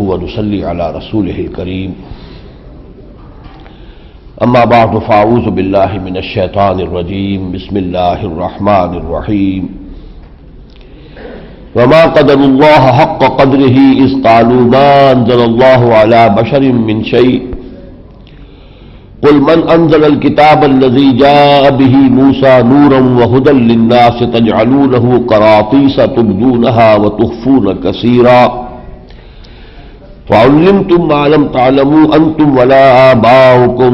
ونصلي على رسوله الكريم اما بعد فاعوذ بالله من الشيطان الرجيم بسم الله الرحمن الرحيم وما قدر الله حق قدره اذ قالوا ما انزل الله على بشر من شيء قل من انزل الكتاب الذي جاء به موسى نورا وهدى للناس تجعلونه قراطيس تبدونها وتخفون كثيرا وعلمتم ما لم تعلموا انتم ولا آباؤكم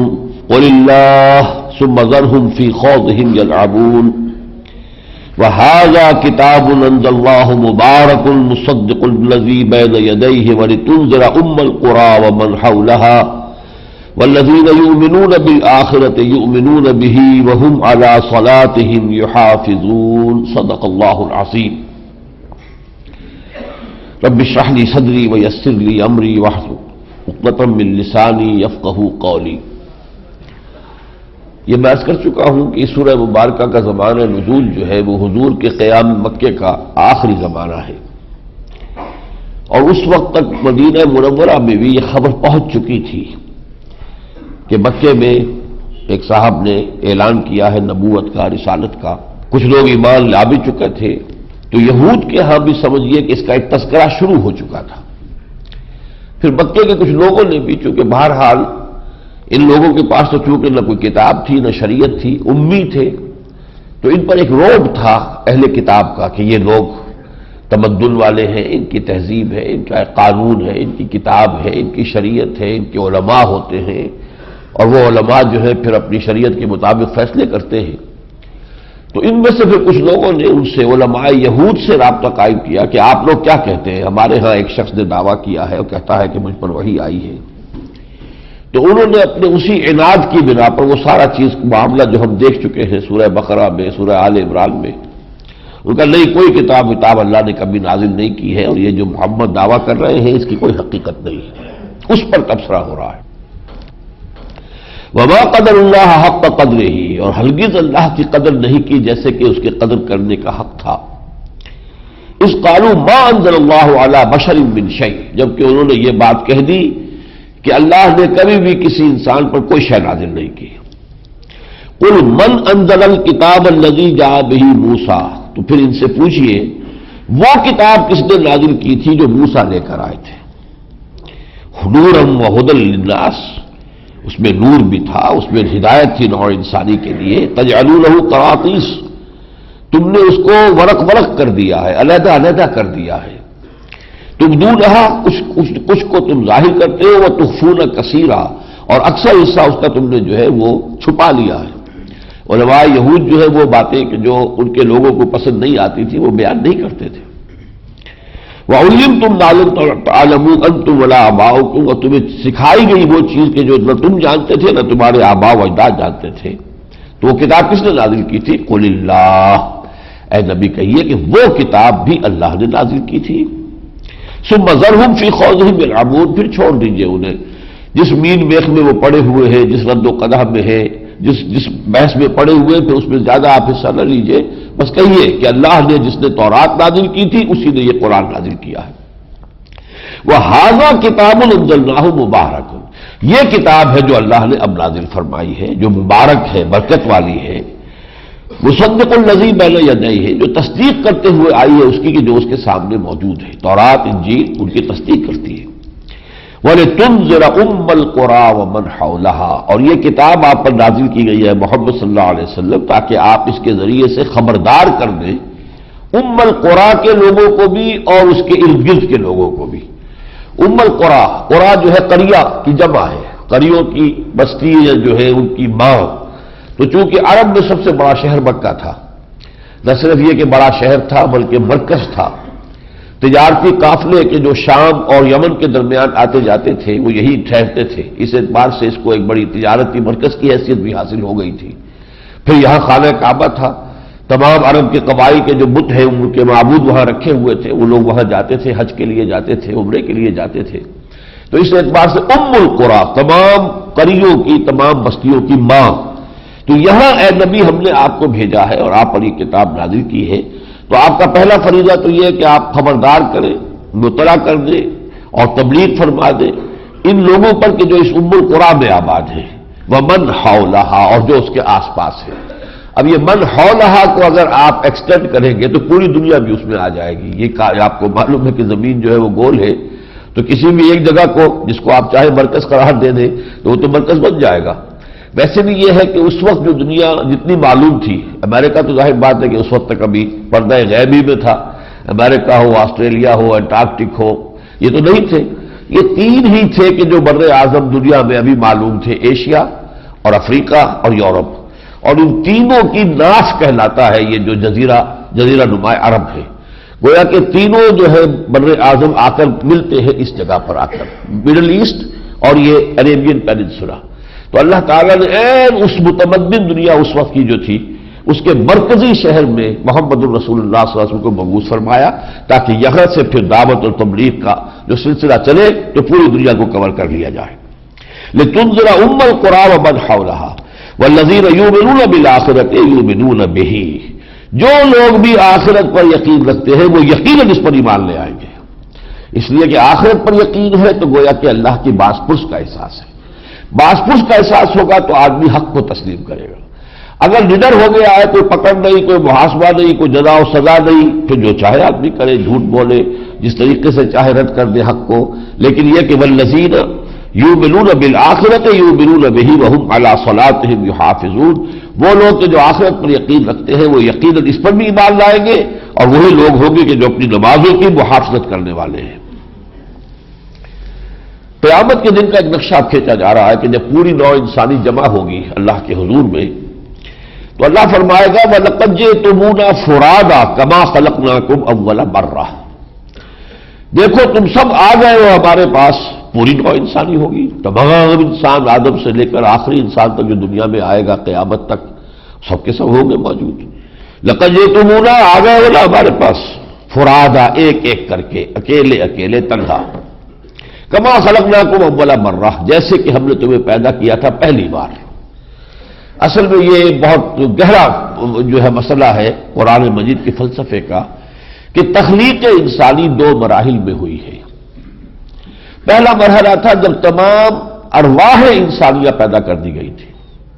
قل الله ثم ذرهم في خوضهم يلعبون وهذا كتاب انزلناه مبارك مصدق الذي بين يديه ولتنذر القرى ومن حولها والذين يؤمنون بالآخرة يؤمنون به وهم على صلاتهم يحافظون صدق الله العظيم رب اشرح لي صدري ويسر لي امري واحلل عقدة من لساني يفقهوا قولي۔ یہ میں عرض کر چکا ہوں کہ اس سورہ مبارکہ کا زمانہ نزول جو ہے وہ حضور کے قیام مکے کا آخری زمانہ ہے، اور اس وقت تک مدینہ منورہ میں بھی یہ خبر پہنچ چکی تھی کہ مکے میں ایک صاحب نے اعلان کیا ہے نبوت کا، رسالت کا، کچھ لوگ ایمان لا بھی چکے تھے، تو یہود کے ہاں بھی سمجھیے کہ اس کا ایک تذکرہ شروع ہو چکا تھا۔ پھر مکے کے کچھ لوگوں نے بھی، چونکہ بہرحال ان لوگوں کے پاس تو چونکہ نہ کوئی کتاب تھی نہ شریعت تھی، امی تھے، تو ان پر ایک روب تھا اہل کتاب کا کہ یہ لوگ تمدن والے ہیں، ان کی تہذیب ہے، ان کا قانون ہے، ان کی کتاب ہے، ان کی شریعت ہے، ان کے علماء ہوتے ہیں، اور وہ علماء جو ہے پھر اپنی شریعت کے مطابق فیصلے کرتے ہیں۔ تو ان میں سے پھر کچھ لوگوں نے ان سے، علماء یہود سے رابطہ قائم کیا کہ آپ لوگ کیا کہتے ہیں؟ ہمارے ہاں ایک شخص نے دعویٰ کیا ہے اور کہتا ہے کہ مجھ پر وحی آئی ہے۔ تو انہوں نے اپنے اسی عناد کی بنا پر وہ سارا چیز معاملہ جو ہم دیکھ چکے ہیں سورہ بقرہ میں، سورہ آل عمران میں، ان کا نہیں، کوئی کتاب اللہ نے کبھی نازل نہیں کی ہے، اور یہ جو محمد دعویٰ کر رہے ہیں اس کی کوئی حقیقت نہیں ہے، اس پر تبصرہ ہو رہا ہے۔ وما قدر اللہ حق قدرہ، اور ہرگز اللہ کی قدر نہیں کی جیسے کہ اس کے قدر کرنے کا حق تھا۔ اس قالوا ما انزل اللہ علی بشر من شیء، جبکہ انہوں نے یہ بات کہہ دی کہ اللہ نے کبھی بھی کسی انسان پر کوئی شے نازل نہیں کی۔ قل من انزل الکتاب الذی جاء بہ موسیٰ، تو پھر ان سے پوچھئے وہ کتاب کس نے نازل کی تھی جو موسیٰ لے کر آئے تھے؟ نورا وہدی للناس، اس میں نور بھی تھا، اس میں ہدایت تھی نوع انسانی کے لیے۔ تجعلونہ قراطیس، تم نے اس کو ورق ورق کر دیا ہے، علیحدہ علیحدہ کر دیا ہے۔ تبدونہا، کچھ کو تم ظاہر کرتے ہو، وتخفون کثیرا، اور اکثر حصہ اس کا تم نے جو ہے وہ چھپا لیا ہے۔ علماء یہود جو ہے وہ باتیں کہ جو ان کے لوگوں کو پسند نہیں آتی تھی وہ بیان نہیں کرتے تھے۔ وَعُلِّمْتُمْ مَا لَمْ تَعْلَمُوا أَنْتُمْ وَلَا آبَاؤُكُمْ، اور تمہیں سکھائی گئی وہ چیز کہ جو نہ تم جانتے تھے نہ تمہارے آباء و اجداد جانتے تھے۔ تو وہ کتاب کس نے نازل کی تھی؟ قُلِ اللَّهُ، اے نبی کہیے کہ وہ کتاب بھی اللہ نے نازل کی تھی۔ ثُمَّ ذَرْهُمْ فِي خَوْضِهِمْ يَلْعَبُونَ، پھر چھوڑ دیجئے انہیں جس مین میخ میں وہ پڑے ہوئے ہیں، جس رد و قدح میں ہے، جس بحث میں پڑے ہوئے، پھر اس میں زیادہ آپ حصہ نہ لیجئے، بس کہیے کہ اللہ نے جس نے تورات نازل کی تھی اسی نے یہ قرآن نازل کیا ہے۔ وَهَذَا كِتَابٌ أَنزَلْنَاهُ مُبَارَكٌ، یہ کتاب ہے جو اللہ نے اب نازل فرمائی ہے، جو مبارک ہے، برکت والی ہے۔ مصدق الذی بین یدیہ، جو تصدیق کرتے ہوئے آئی ہے اس کی کہ جو اس کے سامنے موجود ہے، تورات انجیل ان کی تصدیق کرتی ہے۔ وَلِتُنذِرَ الْقُرَى وَمَنْ حَوْلَهَا، اور یہ کتاب آپ پر نازل کی گئی ہے محمد صلی اللہ علیہ وسلم تاکہ آپ اس کے ذریعے سے خبردار کر دیں القرى کے لوگوں کو بھی اور اس کے ارد گرد کے لوگوں کو بھی۔ القرى، قرى جو ہے قریہ کی جمع ہے، قریوں کی بستی جو ہے ان کی ماں۔ تو چونکہ عرب میں سب سے بڑا شہر مکہ تھا، نہ صرف یہ کہ بڑا شہر تھا بلکہ مرکز تھا، تجارتی قافلے کے جو شام اور یمن کے درمیان آتے جاتے تھے وہ یہی ٹھہرتے تھے، اس اعتبار سے اس کو ایک بڑی تجارتی مرکز کی حیثیت بھی حاصل ہو گئی تھی۔ پھر یہاں خانہ کعبہ تھا، تمام عرب کے قبائل کے جو بت ہیں ان کے معبود وہاں رکھے ہوئے تھے، وہ لوگ وہاں جاتے تھے، حج کے لیے جاتے تھے، عمرے کے لیے جاتے تھے۔ تو اس اعتبار سے القرى، تمام قریوں کی، تمام بستیوں کی ماں۔ تو یہاں اے نبی ہم نے آپ کو بھیجا ہے اور آپ پر یہ کتاب نازل کی ہے، تو آپ کا پہلا فریضہ تو یہ ہے کہ آپ خبردار کریں، مطلع کر دیں اور تبلیغ فرما دے ان لوگوں پر کہ جو اس ام القریٰ میں آباد ہے، ومن حولہا، اور جو اس کے آس پاس ہے۔ اب یہ من حولہا کو اگر آپ ایکسٹینڈ کریں گے تو پوری دنیا بھی اس میں آ جائے گی۔ یہ آپ کو معلوم ہے کہ زمین جو ہے وہ گول ہے، تو کسی بھی ایک جگہ کو جس کو آپ چاہے مرکز قرار دے دیں تو وہ تو مرکز بن جائے گا۔ ویسے بھی یہ ہے کہ اس وقت جو دنیا جتنی معلوم تھی، امریکہ تو ظاہر بات ہے کہ اس وقت تک ابھی پردہ غیبی میں تھا، امریکہ ہو، آسٹریلیا ہو، انٹارکٹک ہو، یہ تو نہیں تھے۔ یہ تین ہی تھے کہ جو بر اعظم دنیا میں ابھی معلوم تھے، ایشیا اور افریقہ اور یورپ، اور ان تینوں کی ناف کہلاتا ہے یہ جو جزیرہ نما عرب ہے۔ گویا کہ تینوں جو ہے بر اعظم آ کر ملتے ہیں اس جگہ پر آ کر، مڈل ایسٹ اور یہ عربین پیننسولا۔ تو اللہ تعالیٰ نے عین اس متمدن دنیا اس وقت کی جو تھی، اس کے مرکزی شہر میں محمد الرسول اللہ صلی اللہ علیہ وسلم کو مبعوث فرمایا، تاکہ یہاں سے پھر دعوت اور تبلیغ کا جو سلسلہ چلے تو پوری دنیا کو کور کر لیا جائے۔ لِتُنذِرَ أُمَّ الْقُرَىٰ وَمَنْ حَوْلَهَا وَالَّذِينَ يُؤْمِنُونَ بِالْآخِرَةِ يُؤْمِنُونَ بِهِ، جو لوگ بھی آخرت پر یقین رکھتے ہیں وہ یقیناً اس پر ایمان لے آئیں گے۔ اس لیے کہ آخرت پر یقین ہے تو گویا کہ اللہ کی باز پرس کا احساس ہے۔ باز پرس کا احساس ہوگا تو آدمی حق کو تسلیم کرے گا۔ اگر نڈر ہو گیا ہے، کوئی پکڑ نہیں، کوئی محاسبہ نہیں، کوئی جزا و سزا نہیں، پھر جو چاہے آدمی کرے، جھوٹ بولے، جس طریقے سے چاہے رد کر دے حق کو۔ لیکن یہ کہ والذین یؤمنون بالآخرۃ یؤمنون بہ وہم علی صلاتہم یحافظون، وہ لوگ کہ جو آخرت پر یقین رکھتے ہیں وہ یقیناً اس پر بھی ایمان لائیں گے، اور وہی لوگ ہوں گے کہ جو اپنی نمازوں کی محافظت کرنے والے ہیں۔ قیامت کے دن کا ایک نقشہ کھینچا جا رہا ہے کہ جب پوری نوع انسانی جمع ہوگی اللہ کے حضور میں، تو اللہ فرمائے گا وَلَقَدْ جِئْتُمُونَا فُرَادَىٰ كَمَا خَلَقْنَاكُمْ أَوَّلَ مَرَّةٍ، دیکھو تم سب آ گئے ہو ہمارے پاس، پوری نوع انسانی ہوگی، تمام انسان آدم سے لے کر آخری انسان تک جو دنیا میں آئے گا قیامت تک، سب کے سب ہوں گے موجود۔ لَقَدْ جِئْتُمُونَا، آ گئے ہو نا ہمارے پاس، فُرَادَىٰ، ایک ایک کر کے، اکیلے اکیلے تنہا، کما خلقناکم اول مرہ، جیسے کہ ہم نے تمہیں پیدا کیا تھا پہلی بار۔ اصل میں یہ بہت گہرا جو ہے مسئلہ ہے قرآن مجید کے فلسفے کا، کہ تخلیق انسانی دو مراحل میں ہوئی ہے۔ پہلا مرحلہ تھا جب تمام ارواح انسانیہ پیدا کر دی گئی تھی،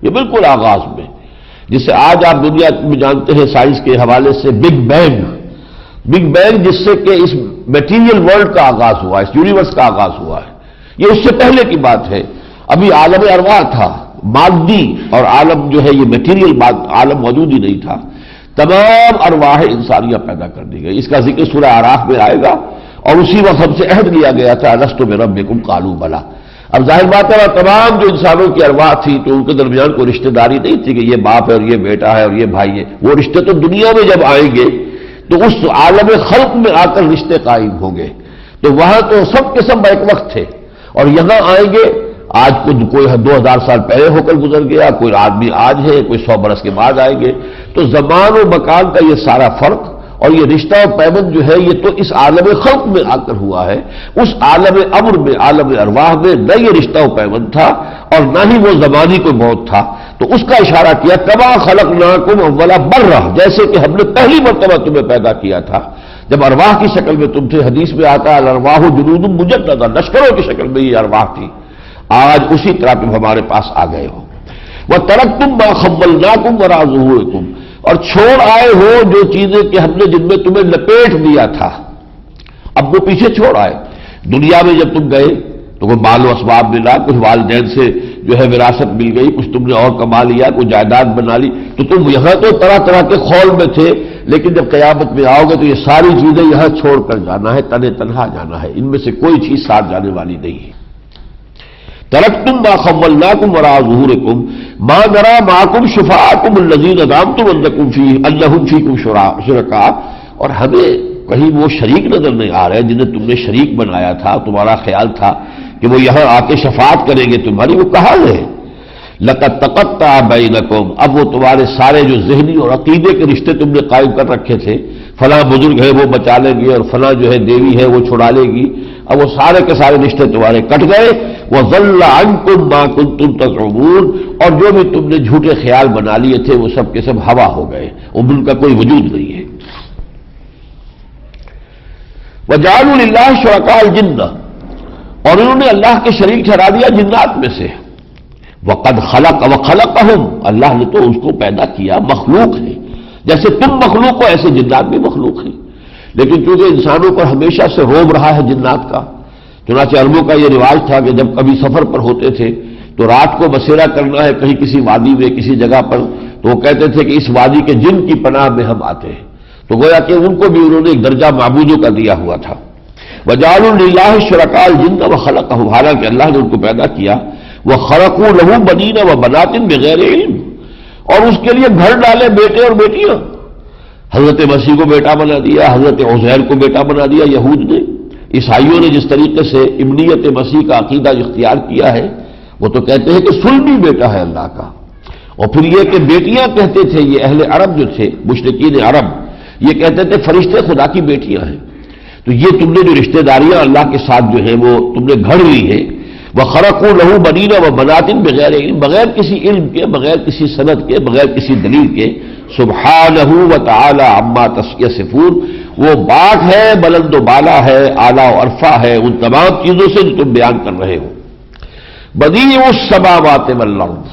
یہ بالکل آغاز میں، جسے آج آپ دنیا میں جانتے ہیں سائنس کے حوالے سے بگ بینگ، جس سے کہ اس میٹیریل ورلڈ کا آغاز ہوا، اس یونیورس کا آغاز ہوا ہے۔ یہ اس سے پہلے کی بات ہے، ابھی عالم ارواح تھا، مادی، اور عالم جو ہے یہ میٹیریل عالم موجود ہی نہیں تھا۔ تمام ارواح انسانیہ پیدا کر دی گئی، اس کا ذکر سورہ اعراف میں آئے گا، اور اسی وقت ہم سے عہد لیا گیا تھا الست بربکم قالوا بلی۔ اب ظاہر بات ہے تمام جو انسانوں کی ارواح تھی تو ان کے درمیان کوئی رشتہ داری نہیں تھی کہ یہ باپ ہے اور یہ بیٹا ہے اور یہ بھائی ہے، وہ رشتے تو دنیا میں جب آئیں گے تو اس عالم خلق میں آ کر رشتے قائم ہوں گے، تو وہاں تو سب کے سب ایک وقت تھے، اور یہاں آئیں گے، آج کوئی 2000 سال پہلے ہو کر گزر گیا، کوئی آدمی آج ہے، کوئی 100 برس کے بعد آئیں گے، تو زمان و مکان کا یہ سارا فرق اور یہ رشتہ و پیوند جو ہے یہ تو اس عالم خلق میں آ کر ہوا ہے۔ اس عالم امر میں، عالم ارواح میں نہ یہ رشتہ و پیوند تھا اور نہ ہی وہ زمانی کوئی موت تھا، تو اس کا اشارہ کیا کما خلقناکم اول مرہ، جیسے کہ ہم نے پہلی مرتبہ تمہیں پیدا کیا تھا جب ارواح کی شکل میں تم تھے۔ حدیث میں آتا ہے الارواح جنود مجندہ، لشکروں کی شکل میں یہ ارواح تھی، آج اسی طرح تم ہمارے پاس آ گئے ہو۔ وَتَرَكْتُم مَّا خَوَّلْنَاكُمْ وَرَاءَ ظُهُورِكُمْ، اور چھوڑ آئے ہو جو چیزیں کہ ہم نے جن میں تمہیں لپیٹ دیا تھا، اب وہ پیچھے چھوڑ آئے۔ دنیا میں جب تم گئے تو کوئی مال و اسباب ملا، کچھ والدین سے جو ہے وراثت مل گئی، کچھ تم نے اور کما لیا، کوئی جائیداد بنا لی، تو تم یہاں تو طرح طرح کے خول میں تھے، لیکن جب قیامت میں آؤ گے تو یہ ساری چیزیں یہاں چھوڑ کر جانا ہے، تنہا جانا ہے، ان میں سے کوئی چیز ساتھ جانے والی نہیں ہے۔ ترکتم ما خولناکم وراء ظہورکم ما نری معکم شفعاءکم الذین زعمتم انہم فیکم شرکاء، اور ہمیں کہیں وہ شریک نظر نہیں آ رہے جنہیں تم نے شریک بنایا تھا، تمہارا خیال تھا کہ وہ یہاں آ کے شفاعت کریں گے تمہاری، وہ کہاں ہے؟ لقد تقطع بینکم، اب وہ تمہارے سارے جو ذہنی اور عقیدے کے رشتے تم نے قائم کر رکھے تھے، فلاں بزرگ ہے وہ بچا لیں گے اور فلاں جو ہے دیوی ہے وہ چھڑا لے گی، اب وہ سارے کے سارے رشتے تمہارے کٹ گئے۔ وَضَلَّ عَنْكُمْ مَا كُنْتُمْ تَزْعُمُونَ، اور جو بھی تم نے جھوٹے خیال بنا لیے تھے وہ سب کے سب ہوا ہو گئے، ان کا کوئی وجود نہیں ہے۔ وَجَعَلُوا لِلَّهِ شُرَكَاءَ الْجِنَّ، اور انہوں نے اللہ کے شریک ٹھہرا دیا جنات میں سے. وقد خلق وخلقہم، اللہ نے تو اس کو پیدا کیا، مخلوق ہے. جیسے تم مخلوق ہو ایسے جنات بھی مخلوق ہیں. لیکن چونکہ انسانوں پر ہمیشہ سے روب رہا ہے جنات کا، چنانچہ عربوں کا یہ رواج تھا کہ جب کبھی سفر پر ہوتے تھے تو رات کو بسیرا کرنا ہے کہیں کسی وادی میں کسی جگہ پر، تو وہ کہتے تھے کہ اس وادی کے جن کی پناہ میں ہم آتے ہیں. تو گویا کہ ان کو بھی انہوں نے ایک درجہ معبودوں کا دیا ہوا تھا. وَجَعَلُوا لِلَّهِ شُرَكَاءَ الْجِنَّ وَخَلَقَهُمْ، حالانکہ اللہ نے ان کو پیدا کیا. وَخَرَقُوا لَهُ بَنِينَ وَبَنَاتٍ بِغَيْرِ عِلْمٍ، اور اس کے لیے گھر ڈالے بیٹے اور بیٹیاں. حضرت مسیح کو بیٹا بنا دیا، حضرت عزیر کو بیٹا بنا دیا یہود نے. عیسائیوں نے جس طریقے سے ابنیت مسیح کا عقیدہ اختیار کیا ہے، وہ تو کہتے ہیں کہ صلبی بیٹا ہے اللہ کا. اور پھر یہ کہ بیٹیاں کہتے تھے، یہ اہل عرب جو تھے مشرکین عرب، یہ کہتے تھے فرشتے خدا کی بیٹیاں ہیں. تو یہ تم نے جو رشتہ داریاں اللہ کے ساتھ جو ہے وہ تم نے گھڑ لی ہے. وَخَرَقُوا لَهُ بَنِينَ وَبَنَاتٍ بِغَيْرِ عِلْمٍ، بغیر کسی علم کے، بغیر کسی سند کے، بغیر کسی دلیل کے. سبحانہ وتعالی عما یصفون، وہ باغ ہے، بلند و بالا ہے، اعلیٰ و عرفہ ہے ان تمام چیزوں سے جو تم بیان کر رہے ہو. بدیع السماوات والارض،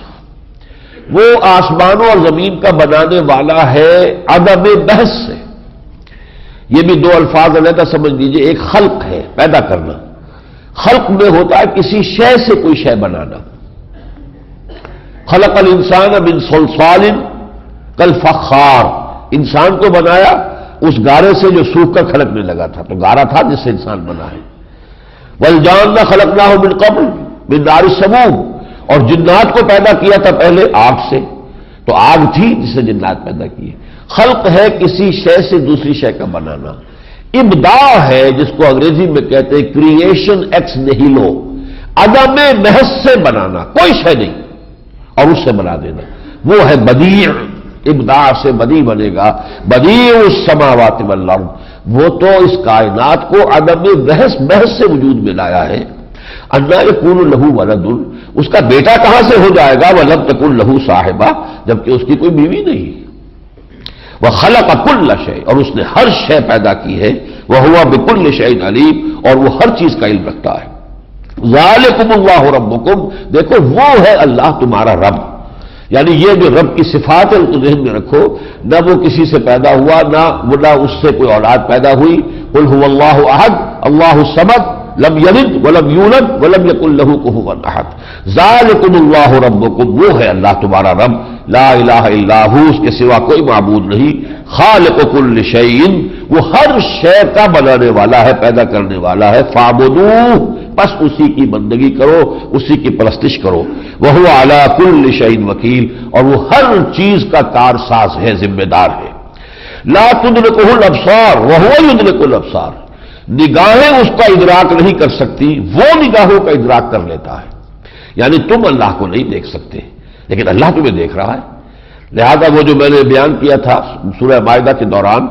وہ آسمانوں اور زمین کا بنانے والا ہے عدم بحث سے. یہ بھی دو الفاظ علیحدہ سمجھ لیجئے. ایک خلق ہے، پیدا کرنا. خلق میں ہوتا ہے کسی شے سے کوئی شے بنانا. خلق الانسان من صلصال کالفخار، انسان کو بنایا اس گارے سے جو سوکھ کر کھڑکنے لگا تھا، تو گارا تھا جس سے انسان بنا ہے. والجان خلقناہ من قبل من نار السموم، اور جنات کو پیدا کیا تھا پہلے آگ سے، تو آگ تھی جس سے جنات پیدا کیے. خلق ہے کسی شے سے دوسری شے کا بنانا. ابداع ہے جس کو انگریزی میں کہتے ہیں کریشن ایکس نہیلو، عدم محض سے بنانا، کوئی شے نہیں اور اس سے بنا دینا، وہ ہے بدیع. ابداع سے بدیع بنے گا. بدیع السماوات والارض، وہ تو اس کائنات کو عدم محض سے وجود میں لایا ہے. انا یکون لہ ولد، اس کا بیٹا کہاں سے ہو جائے گا؟ ولم تکن لہ صاحبہ، جبکہ اس کی کوئی بیوی نہیں. وخلق کل شیء، اور اس نے ہر شے پیدا کی ہے. وہو بکل شیء علیم، اور وہ ہر چیز کا علم رکھتا ہے. ذالکم اللہ ربکم، دیکھو وہ ہے اللہ تمہارا رب. یعنی یہ جو رب کی صفات ہے ان کو ذہن میں رکھو. نہ وہ کسی سے پیدا ہوا، نہ اس سے کوئی اولاد پیدا ہوئی. قل هو اللہ احد اللہ الصمد لم یلد ولم یولد ولم یکن لہ کفوا احد. ذالکم اللہ ربکم، وہ ہے اللہ تمہارا رب. لا الہ الا ہو، اس کے سوا کوئی معبود نہیں. خالق کل شیء، وہ ہر شے کا بنانے والا ہے، پیدا کرنے والا ہے. فاعبدوہ، بس اسی کی بندگی کرو، اسی کی پرستش کرو. وہو علی کل شیء وکیل، اور وہ ہر چیز کا کارساز ہے، ذمہ دار ہے. لا تدرکہ الابصار وہو یدرک الابصار، نگاہیں اس کا ادراک نہیں کر سکتی، وہ نگاہوں کا ادراک کر لیتا ہے. یعنی تم اللہ کو نہیں دیکھ سکتے لیکن اللہ تمہیں دیکھ رہا ہے. لہذا وہ جو میں نے بیان کیا تھا سورہ مائدہ کے دوران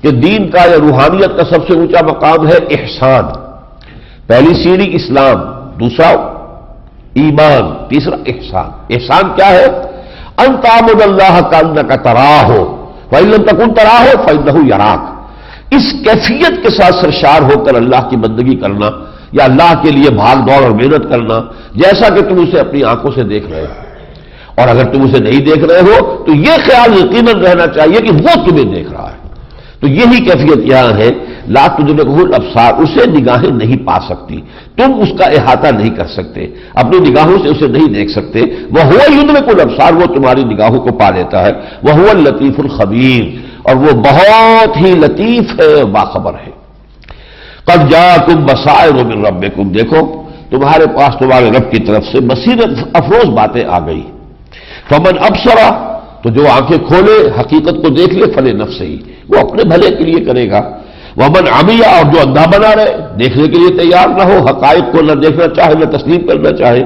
کہ دین کا یا روحانیت کا سب سے اونچا مقام ہے احسان. پہلی سیڑھی اسلام، دوسرا ایمان، تیسرا احسان. احسان کیا ہے؟ ان تعبد اللہ کانک تراہ فإن لم تکن تراہ فإنہ یراک. اس کیفیت کے ساتھ سرشار ہو کر اللہ کی بندگی کرنا یا اللہ کے لیے بھاگ دوڑ اور محنت کرنا جیسا کہ تم اسے اپنی آنکھوں سے دیکھ رہے ہو. اور اگر تم اسے نہیں دیکھ رہے ہو تو یہ خیال یقیناً رہنا چاہیے کہ وہ تمہیں دیکھ رہا ہے. تو یہی کیفیت یہاں ہے. لا تدرکہ الابصار، اسے نگاہیں نہیں پا سکتی، تم اس کا احاطہ نہیں کر سکتے، اپنی نگاہوں سے اسے نہیں دیکھ سکتے. وہو یدرک الابصار، وہ تمہاری نگاہوں کو پا لیتا ہے. وہو اللطیف الخبیر، اور وہ بہت ہی لطیف ہے، باخبر ہے. قد جاءکم بصائر من ربکم، دیکھو تمہارے پاس تمہارے رب کی طرف سے بصیرت افروز باتیں آ گئی. فمن ابصر، تو جو آنکھیں کھولے حقیقت کو دیکھ لے، فلنفسہ، وہ اپنے بھلے کے لیے کرے گا. ومن عمی، اور جو اندھا بنا رہے، دیکھنے کے لیے تیار نہ ہو، حقائق کو نہ دیکھنا چاہے نہ تسلیم کرنا چاہے،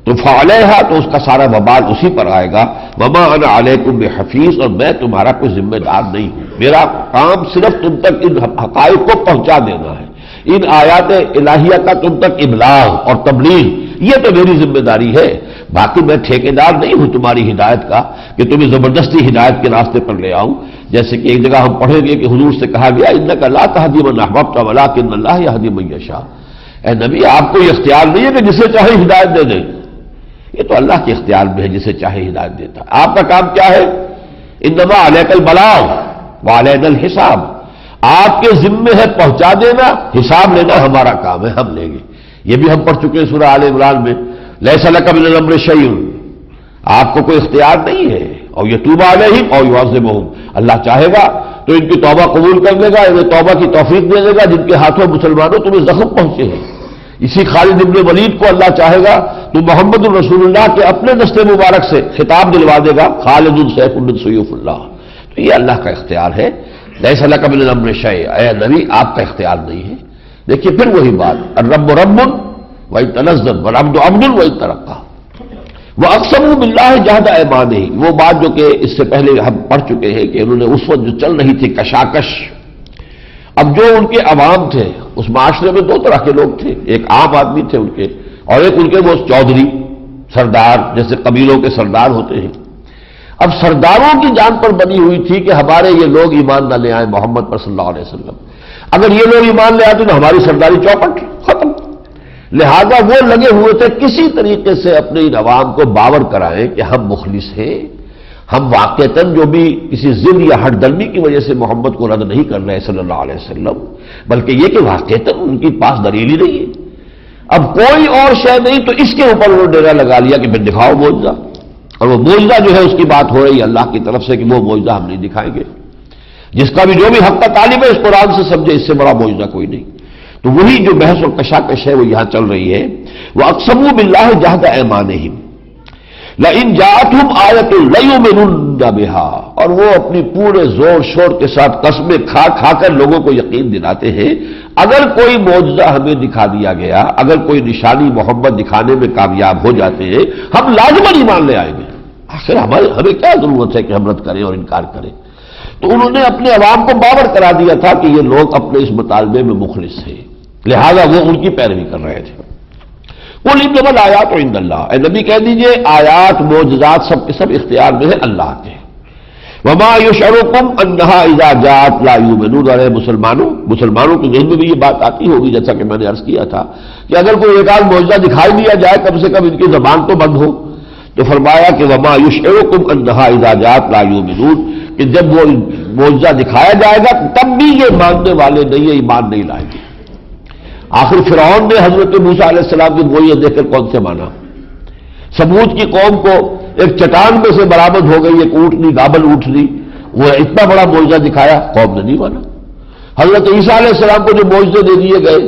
تو فعلیہا، تو اس کا سارا وبال اسی پر آئے گا. وما انا علیکم بحفیظ، اور میں تمہارا کوئی ذمہ دار نہیں ہوں. میرا کام صرف تم تک ان حقائق کو پہنچا دینا ہے، ان آیات الہیہ کا تم تک ابلاغ اور تبلیغ، یہ تو میری ذمہ داری ہے. باقی میں ٹھیکیدار نہیں ہوں تمہاری ہدایت کا کہ تمہیں زبردستی ہدایت کے راستے پر لے آؤں. جیسے کہ ایک جگہ ہم پڑھیں گے کہ حضور سے کہا گیا انک لا تہدی من احببت ولکن اللہ یہدی من یشاء، اے نبی آپ کو یہ اختیار نہیں ہے کہ جسے چاہے ہدایت دے دیں، یہ تو اللہ کے اختیار میں ہے، جسے چاہے ہدایت دیتا ہے۔ آپ کا کام کیا ہے؟ انما علیک البلاغ وعلینا الحساب، آپ کے ذمے ہے پہنچا دینا، حساب لینا ہمارا کام ہے، ہم لیں گے۔ یہ بھی ہم پڑھ چکے ہیں سورہ آل عمران میں، لیس لک من الامر شیء، آپ کو کوئی اختیار نہیں ہے، اور یتوب علیہم اور یعذبہم، اللہ چاہے گا تو ان کی توبہ قبول کر لے گا، انہیں توبہ کی توفیق دے دے گا جن کے ہاتھوں مسلمانوں تمہیں زخم پہنچے ہیں۔ اسی خالد ابن ولید کو اللہ چاہے گا تو محمد الرسول اللہ کے اپنے دستے مبارک سے خطاب دلوا دے گا، خالد سیف من سیوف اللہ۔ تو یہ اللہ کا اختیار ہے، لیس لک من الامر شیء، اے نبی آپ کا اختیار نہیں ہے۔ دیکھیے پھر وہی بات، الرب رب وإن تنزل والعبد عبد وإن ترقى وأقسموا بالله جهد أيمانهم، وہ بات جو کہ اس سے پہلے ہم پڑھ چکے ہیں کہ انہوں نے اس وقت جو چل رہی تھی کشاکش، اب جو ان کے عوام تھے اس معاشرے میں دو طرح کے لوگ تھے، ایک عام آدمی تھے ان کے، اور ایک ان کے وہ چودھری سردار، جیسے قبیلوں کے سردار ہوتے ہیں۔ اب سرداروں کی جان پر بنی ہوئی تھی کہ ہمارے یہ لوگ ایمان نہ لے آئے محمد پر صلی اللہ علیہ وسلم، اگر یہ لوگ ایمان لے آتے تو ہماری سرداری چوپٹ ختم۔ لہذا وہ لگے ہوئے تھے کسی طریقے سے اپنے ان عوام کو باور کرائیں کہ ہم مخلص ہیں، ہم واقعتاً جو بھی کسی ضد یا ہٹ درمی کی وجہ سے محمد کو رد نہیں کر رہے صلی اللہ علیہ وسلم، بلکہ یہ کہ واقعتاً ان کے پاس دلیل ہی نہیں ہے، اب کوئی اور شے نہیں، تو اس کے اوپر وہ ڈیرا لگا لیا کہ پھر دکھاؤ معجزہ، اور وہ معجزہ جو ہے اس کی بات ہو رہی ہے اللہ کی طرف سے کہ وہ معجزہ ہم نہیں دکھائیں گے، جس کا بھی جو بھی حق کا طالب ہے اس قرآن سے سمجھے اس سے بڑا معجزہ کوئی نہیں۔ تو وہی جو بحث اور کشاکش ہے وہ یہاں چل رہی ہے، وَأَقْسَمُوا بِاللَّهِ جَهْدَ أَيْمَانِهِمْ لَئِنْ جَاءَتْهُمْ آيَةٌ لَيُؤْمِنُنَّ بِهَا، اور وہ اپنی پورے زور شور کے ساتھ قسمیں کھا کھا کر لوگوں کو یقین دلاتے ہیں، اگر کوئی معجزہ ہمیں دکھا دیا گیا، اگر کوئی نشانی محمد دکھانے میں کامیاب ہو جاتے ہیں، ہم لازماً ایمان لے آئیں گے، آخر ہمیں کیا ضرورت ہے کہ ہم رد کریں اور انکار کریں۔ تو انہوں نے اپنے عوام کو باور کرا دیا تھا کہ یہ لوگ اپنے اس مطالبے میں مخلص ہیں، لہذا وہ ان کی پیروی کر رہے تھے۔ قل انما الآیات عند اللہ، اے نبی کہہ دیجئے آیات معجزات سب کے سب اختیار میں ہے اللہ کے۔ وما یشعرکم انہا اذا جاءت لا یؤمنون، اور اے مسلمانوں کے ذہن میں بھی یہ بات آتی ہوگی جیسا کہ میں نے عرض کیا تھا کہ اگر کوئی ایک آدھ معجزہ دکھائی دیا جائے کم سے کم ان کی زبان تو بند ہو، تو فرمایا کہ وما یشعرکم انہا اذا جاءت لا یؤمنون، کہ جب وہ معجزہ دکھایا جائے گا تب بھی یہ ماننے والے نہیں، یہ ایمان نہیں لائیں گے۔ آخر فرعون نے حضرت موسیٰ علیہ السلام کی معجزہ دیکھ کر کون سے مانا؟ سمود کی قوم کو ایک چٹان میں سے برآمد ہو گئی ایک اونٹنی، گابل اونٹنی، وہ اتنا بڑا معجزہ دکھایا، قوم نے نہیں مانا۔ حضرت عیسیٰ علیہ السلام کو جو معجزے دے دیے گئے،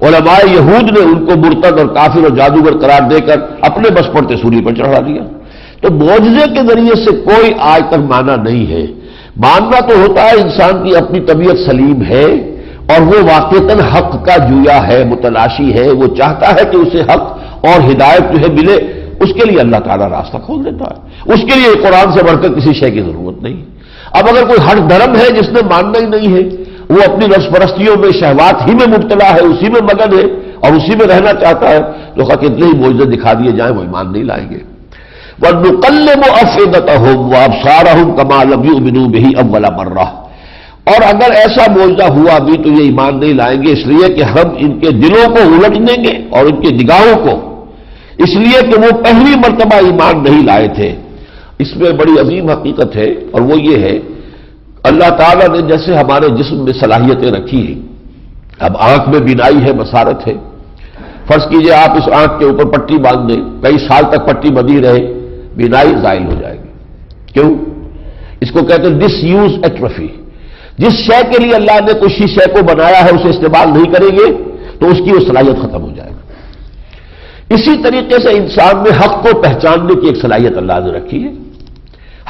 علماء یہود نے ان کو مرتد اور کافر اور جادوگر قرار دے کر اپنے بس پڑتے سولی پر چڑھا دیا۔ تو معجزے کے ذریعے سے کوئی آج تک مانا نہیں ہے۔ ماننا تو ہوتا ہے انسان کی اپنی طبیعت سلیم ہے اور وہ واقعتاً حق کا جویا ہے، متلاشی ہے، وہ چاہتا ہے کہ اسے حق اور ہدایت جو ہے ملے، اس کے لیے اللہ تعالیٰ راستہ کھول دیتا ہے، اس کے لیے قرآن سے بڑھ کر کسی شے کی ضرورت نہیں۔ اب اگر کوئی ہر دھرم ہے جس نے ماننا ہی نہیں ہے، وہ اپنی نفس پرستیوں میں شہوات ہی میں مبتلا ہے، اسی میں مگن ہے اور اسی میں رہنا چاہتا ہے، تو کتنے ہی معجزے دکھا دیے جائیں وہ ایمان نہیں لائیں گے۔ وَنُقَلِّبُ أَفْئِدَتَهُمْ وَأَبْصَارَهُمْ كَمَا لَمْ يُؤْمِنُوا بِهِ أَوَّلَ مَرَّةٍ، اور اگر ایسا معجزہ ہوا بھی تو یہ ایمان نہیں لائیں گے، اس لیے کہ ہم ان کے دلوں کو الٹ دیں گے اور ان کی نگاہوں کو، اس لیے کہ وہ پہلی مرتبہ ایمان نہیں لائے تھے۔ اس میں بڑی عظیم حقیقت ہے اور وہ یہ ہے، اللہ تعالیٰ نے جیسے ہمارے جسم میں صلاحیتیں رکھی ہیں، اب آنکھ میں بینائی ہے، بصارت ہے، فرض کیجئے آپ اس آنکھ کے اوپر پٹی باندھ دیں، کئی سال تک پٹی بندھی رہے، بینائی زائل ہو جائے گی۔ کیوں؟ اس کو کہتے ہیں ڈس یوز ایٹروفی۔ جس شے کے لیے اللہ نے کسی شے کو بنایا ہے اسے استعمال نہیں کریں گے تو اس کی وہ صلاحیت ختم ہو جائے گی۔ اسی طریقے سے انسان میں حق کو پہچاننے کی ایک صلاحیت اللہ نے رکھی ہے،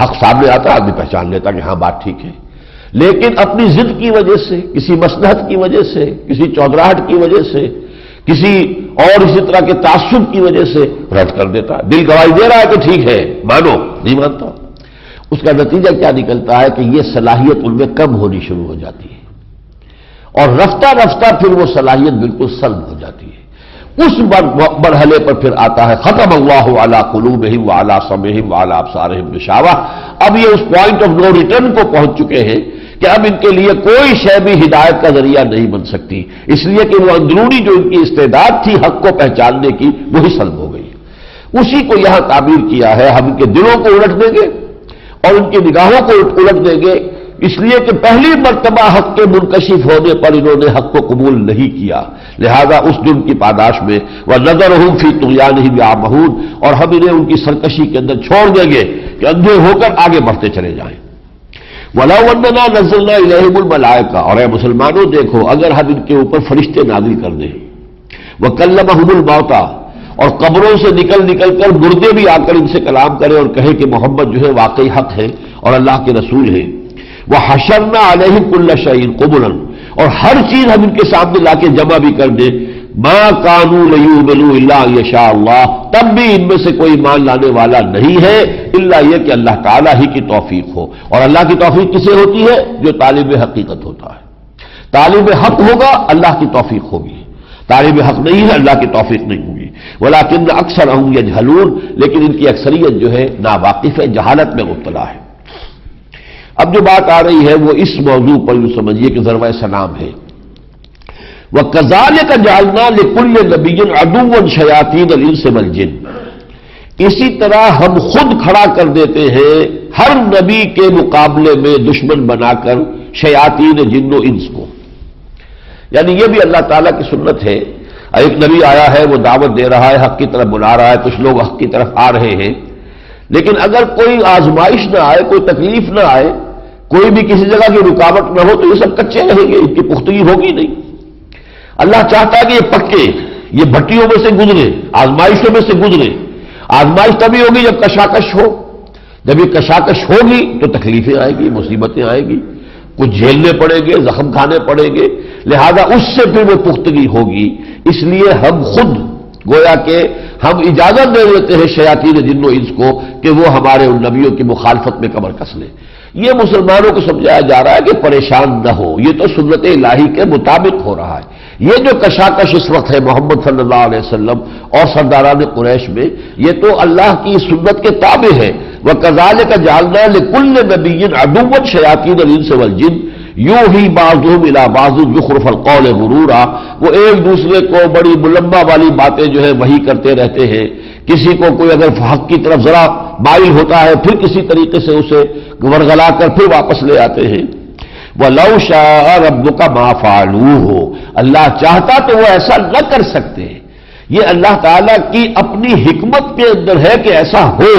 حق سامنے آتا آدمی پہچان لیتا کہ ہاں بات ٹھیک ہے، لیکن اپنی ضد کی وجہ سے، کسی مصلحت کی وجہ سے، کسی چودراہٹ کی وجہ سے، کسی اور اسی طرح کے تعصب کی وجہ سے رد کر دیتا ہے، دل گواہی دے رہا ہے کہ ٹھیک ہے مانو، نہیں مانتا۔ اس کا نتیجہ کیا نکلتا ہے کہ یہ صلاحیت ان میں کم ہونی شروع ہو جاتی ہے اور رفتہ رفتہ پھر وہ صلاحیت بالکل سلب ہو جاتی ہے۔ اس مرحلے پر پھر آتا ہے ختم اللہ علی قلوبہم وعلی سمعہم وعلی ابصارہم غشاوہ۔ اب یہ اس پوائنٹ آف نو ریٹرن کو پہنچ چکے ہیں کہ اب ان کے لیے کوئی شے بھی ہدایت کا ذریعہ نہیں بن سکتی، اس لیے کہ وہ اندرونی جو ان کی استعداد تھی حق کو پہچاننے کی وہی سلب ہو گئی۔ اسی کو یہاں تعبیر کیا ہے، ہم ان کے دلوں کو الٹ دیں گے اور ان کی نگاہوں کو الٹ دیں گے، اس لیے کہ پہلی مرتبہ حق کے منکشف ہونے پر انہوں نے حق کو قبول نہیں کیا، لہذا اس جرم کی پاداش میں وَنَذَرُهُمْ فِي طُغْيَانِهِمْ يَعْمَهُونَ، اور ہم انہیں ان کی سرکشی کے اندر چھوڑ دیں گے کہ اندھے ہو کر آگے بڑھتے چلے جائیں۔ وَلَوْ أَنَّنَا نَزَّلْنَا إِلَيْهِمُ الْمَلَائِكَةَ، اور اے مسلمانوں دیکھو اگر ہم ان کے اوپر فرشتے نازل کر دیں، وَكَلَّمَهُمُ الْمَوْتَى، اور قبروں سے نکل کر مردے بھی آ کر ان سے کلام کرے اور کہے کہ محمد جو ہے واقعی حق ہے اور اللہ کے رسول ہے، وَحَشَرْنَا عَلَيْهِمْ كُلَّ شَيْءٍ قُبُلًا، اور ہر چیز ہم ان کے سامنے لا کے جمع بھی کر دیں، مَا كَانُوا لِيُؤْمِنُوا إِلَّا أَن يَشَاءَ اللَّهُ، تب بھی ان میں سے کوئی ایمان لانے والا نہیں ہے الا یہ کہ اللہ تعالیٰ ہی کی توفیق ہو، اور اللہ کی توفیق کسے ہوتی ہے؟ جو طالب حقیقت ہوتا ہے۔ طالب حق ہوگا اللہ کی توفیق ہوگی، طالب حق نہیں ہے اللہ کی توفیق نہیں ہوگی۔ وَلَٰكِنَّ أَكْثَرَهُمْ يَجْهَلُونَ، لیکن ان کی اکثریت جو ہے ناواقف ہے، جہالت میں مبتلا ہے۔ اب جو بات آ رہی ہے وہ اس موضوع پر یوں سمجھیے کہ ضربہ سلام ہے۔ وَكَذَٰلِكَ جَعَلْنَا لِكُلِّ نَبِيٍّ عَدُوًّا شَيَاطِينَ الْإِنسِ وَالْجِنِّ، اسی طرح ہم خود کھڑا کر دیتے ہیں ہر نبی کے مقابلے میں دشمن بنا کر شیاطین جن و انس کو، یعنی یہ بھی اللہ تعالیٰ کی سنت ہے۔ ایک نبی آیا ہے، وہ دعوت دے رہا ہے، حق کی طرف بلا رہا ہے، کچھ لوگ حق کی طرف آ رہے ہیں، لیکن اگر کوئی آزمائش نہ آئے، کوئی تکلیف نہ آئے، کوئی بھی کسی جگہ کی رکاوٹ نہ ہو تو یہ سب کچے رہیں گے، ان کی پختگی ہوگی نہیں۔ اللہ چاہتا ہے کہ یہ پکے، یہ بھٹیوں میں سے گزرے، آزمائشوں میں سے گزرے۔ آزمائش تبھی ہوگی جب کشاکش ہو، جب یہ کشاکش ہوگی تو تکلیفیں آئیں گی، مصیبتیں آئیں گی، کچھ جھیلنے پڑیں گے، زخم کھانے پڑیں گے، لہذا اس سے پھر وہ پختگی ہوگی۔ اس لیے ہم خود گویا کہ ہم اجازت دے دیتے ہیں شیاطین جن و انس کو کہ وہ ہمارے ان نبیوں کی مخالفت میں کمر کس لیں۔ یہ مسلمانوں کو سمجھایا جا رہا ہے کہ پریشان نہ ہو، یہ تو سنت الہی کے مطابق ہو رہا ہے۔ یہ جو کشاکش اس وقت ہے محمد صلی اللہ علیہ وسلم اور سرداران قریش میں، یہ تو اللہ کی سنت کے تابع ہے۔ وَكَذَٰلِكَ جَعَلْنَا لِكُلِّ نَبِيٍّ عَدُوًّا شَيَاطِينَ الْإِنسِ وَالْجِنِّ يُوحِي بَعْضُهُمْ إِلَىٰ بَعْضٍ زُخْرُفَ الْقَوْلِ غُرُورًا، وہ ایک دوسرے کو بڑی ملمہ والی باتیں جو ہے وہی کرتے رہتے ہیں۔ کسی کو کوئی اگر حق کی طرف ذرا مائل ہوتا ہے پھر کسی طریقے سے اسے ورغلا کر پھر واپس لے آتے ہیں۔ وَلَوْ شَاءَ رَبُّكَ مَا فَعَلُوهُ، اللہ چاہتا تو وہ ایسا نہ کر سکتے، یہ اللہ تعالیٰ کی اپنی حکمت کے اندر ہے کہ ایسا ہو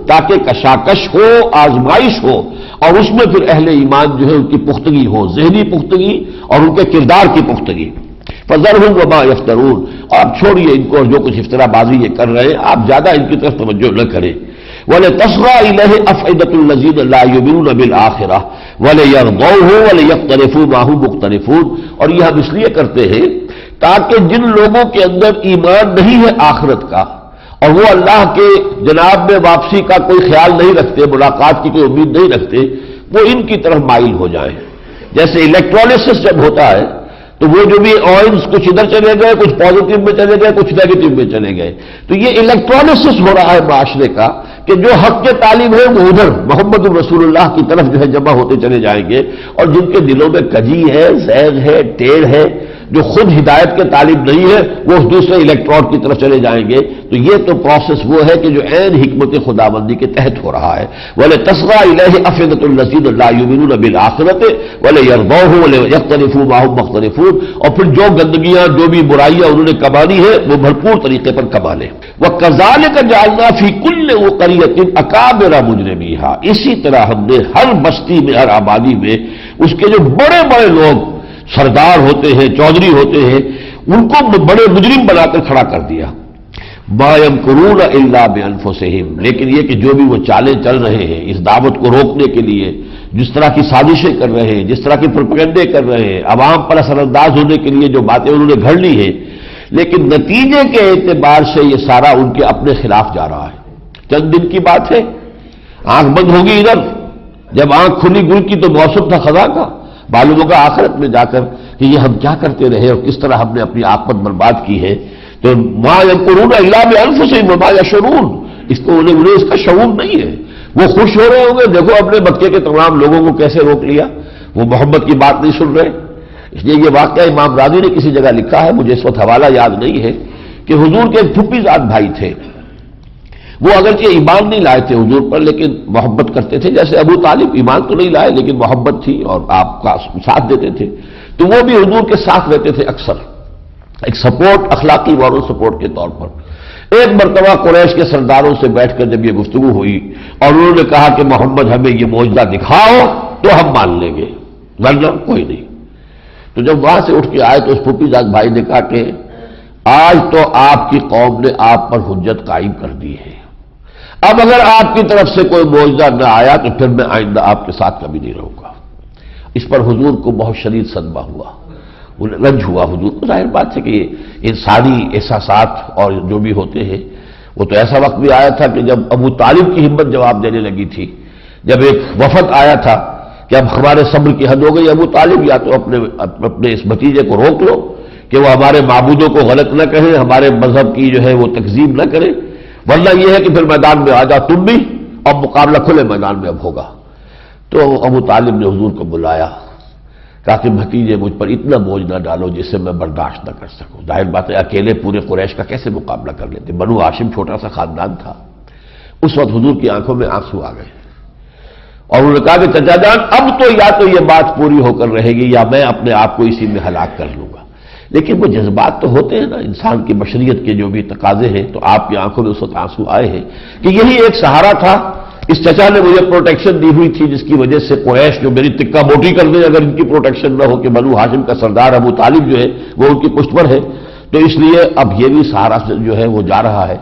تاکہ کشاکش ہو، آزمائش ہو، اور اس میں پھر اہل ایمان جو ہے ان کی پختگی ہو، ذہنی پختگی اور ان کے کردار کی پختگی۔ فَذَرْهُمْ وَمَا يَفْتَرُونَ، اور آپ چھوڑیے ان کو، جو کچھ افطرا بازی یہ کر رہے ہیں آپ زیادہ ان کی طرف توجہ نہ کریں۔ وَلِتَصْغَىٰ إِلَيْهِ أَفْئِدَةُ الَّذِينَ لَا يُؤْمِنُونَ بِالْآخِرَةِ وَلِيَرْضَوْهُ وَلِيَقْتَرِفُوا مَا هُمْ مُقْتَرِفُونَ، اور یہ ہم اس لیے کرتے ہیں تاکہ جن لوگوں کے اندر ایمان نہیں ہے آخرت کا اور وہ اللہ کے جناب میں واپسی کا کوئی خیال نہیں رکھتے، ملاقات کی کوئی امید نہیں رکھتے، وہ ان کی طرف مائل ہو جائیں۔ جیسے الیکٹرولسس جب ہوتا ہے تو وہ جو بھی آئلز کچھ ادھر چلے گئے، کچھ پازیٹیو میں چلے گئے، کچھ نیگیٹو میں چلے گئے، تو یہ الیکٹرولسس ہو رہا ہے معاشرے کا کہ جو حق کے طالب ہیں وہ ادھر محمد رسول اللہ کی طرف جو ہے جمع ہوتے چلے جائیں گے، اور جن کے دلوں میں کجی ہے، زیغ ہے، ٹیڑھ ہے، جو خود ہدایت کے طالب نہیں ہے، وہ اس دوسرے الیکٹرون کی طرف چلے جائیں گے۔ تو یہ تو پروسیس وہ ہے کہ جو عین حکمت خداوندی کے تحت ہو رہا ہے۔ وَلِتَصْغَىٰ إِلَيْهِ أَفْئِدَةُ الَّذِينَ لَا يُؤْمِنُونَ بِالْآخِرَةِ وَلِيَرْضَوْهُ وَلِيَقْتَرِفُوا مَا هُمْ مُقْتَرِفُونَ، اور پھر جو گندگیاں، جو بھی برائیاں انہوں نے کمانی ہے وہ بھرپور طریقے پر کما لیں۔ وَكَذَٰلِكَ جَعَلْنَا فِي كُلِّ قَرْيَةٍ أَكَابِرَ مُجْرِمِيهَا، اسی طرح ہم نے ہر بستی میں، ہر آبادی میں اس کے جو بڑے بڑے لوگ سردار ہوتے ہیں، چودھری ہوتے ہیں، ان کو بڑے مجرم بنا کر کھڑا کر دیا۔ مَا يَمْكُرُونَ إِلَّا بِأَنفُسِهِمْ، لیکن یہ کہ جو بھی وہ چالیں چل رہے ہیں اس دعوت کو روکنے کے لیے، جس طرح کی سازشیں کر رہے ہیں، جس طرح کی پروپیگنڈے کر رہے ہیں، عوام پر اثر انداز ہونے کے لیے جو باتیں انہوں نے گھڑ لی ہیں، لیکن نتیجے کے اعتبار سے یہ سارا ان کے اپنے خلاف جا رہا ہے۔ چند دن کی بات ہے، آنکھ بند ہوگی ادھر، جب آنکھ کھلی گل کی تو موسم تھا خزاں کا، معلوم ہوگا آخرت میں جا کر کہ یہ ہم کیا کرتے رہے اور کس طرح ہم نے اپنی عاقبت برباد کی ہے۔ تو ما یمکرون الا بانفسہم وما یشعرون، اس کو انہیں اس کا شعور نہیں ہے۔ وہ خوش ہو رہے ہوں گے، دیکھو اپنے مکے کے تمام لوگوں کو کیسے روک لیا، وہ محمد کی بات نہیں سن رہے. اس لیے یہ واقعہ امام راضی نے کسی جگہ لکھا ہے، مجھے اس وقت حوالہ یاد نہیں ہے، کہ حضور کے ایک پھوپھی زاد بھائی تھے. وہ اگرچہ ایمان نہیں لائے تھے حضور پر، لیکن محبت کرتے تھے. جیسے ابو طالب ایمان تو نہیں لائے لیکن محبت تھی اور آپ کا ساتھ دیتے تھے، تو وہ بھی حضور کے ساتھ رہتے تھے اکثر، ایک سپورٹ، اخلاقی مورل سپورٹ کے طور پر. ایک مرتبہ قریش کے سرداروں سے بیٹھ کر جب یہ گفتگو ہوئی اور انہوں نے کہا کہ محمد ہمیں یہ معجزہ دکھاؤ تو ہم مان لیں گے، ورنہ کوئی نہیں. تو جب وہاں سے اٹھ کے آئے تو اس پھوپھی زاد بھائی نے کہا کہ آج تو آپ کی قوم نے آپ پر حجت قائم کر دی ہے، اب اگر آپ کی طرف سے کوئی معجزہ نہ آیا تو پھر میں آئندہ آپ کے ساتھ کبھی نہیں رہوں گا. اس پر حضور کو بہت شدید صدمہ ہوا، رنج ہوا حضور کو. ظاہر بات ہے کہ یہ انسانی احساسات اور جو بھی ہوتے ہیں، وہ تو ایسا وقت بھی آیا تھا کہ جب ابو طالب کی ہمت جواب دینے لگی تھی. جب ایک وفد آیا تھا کہ اب ہمارے صبر کی حد ہو گئی ابو طالب، یا تو اپنے اس بھتیجے کو روک لو کہ وہ ہمارے معبودوں کو غلط نہ کہیں، ہمارے مذہب کی جو ہے وہ تکذیب نہ کرے، ورنہ یہ ہے کہ پھر میدان میں آ جاؤ تم بھی، اور مقابلہ کھلے میدان میں اب ہوگا. تو ابو طالب نے حضور کو بلایا، کہا کہ بھتیجے مجھ پر اتنا بوجھ نہ ڈالو جسے میں برداشت نہ کر سکوں. ظاہر بات ہے اکیلے پورے قریش کا کیسے مقابلہ کر لیتے، بنو ہاشم چھوٹا سا خاندان تھا. اس وقت حضور کی آنکھوں میں آنسو آ گئے اور انہوں نے کہا کہ چچا جان اب تو یا تو یہ بات پوری ہو کر رہے گی یا میں اپنے آپ کو اسی میں ہلاک کر لوں گا. لیکن وہ جذبات تو ہوتے ہیں نا انسان کی بشریت کے جو بھی تقاضے ہیں، تو آپ کی آنکھوں میں اس وقت آنسو آئے ہیں کہ یہی ایک سہارا تھا. اس چچا نے مجھے پروٹیکشن دی ہوئی تھی جس کی وجہ سے قریش جو میری تکہ موٹی کر دے اگر ان کی پروٹیکشن نہ ہو کہ بنو ہاشم کا سردار ابو طالب جو ہے وہ ان کی پشت پر ہے، تو اس لیے اب یہ بھی سہارا جو ہے وہ جا رہا ہے.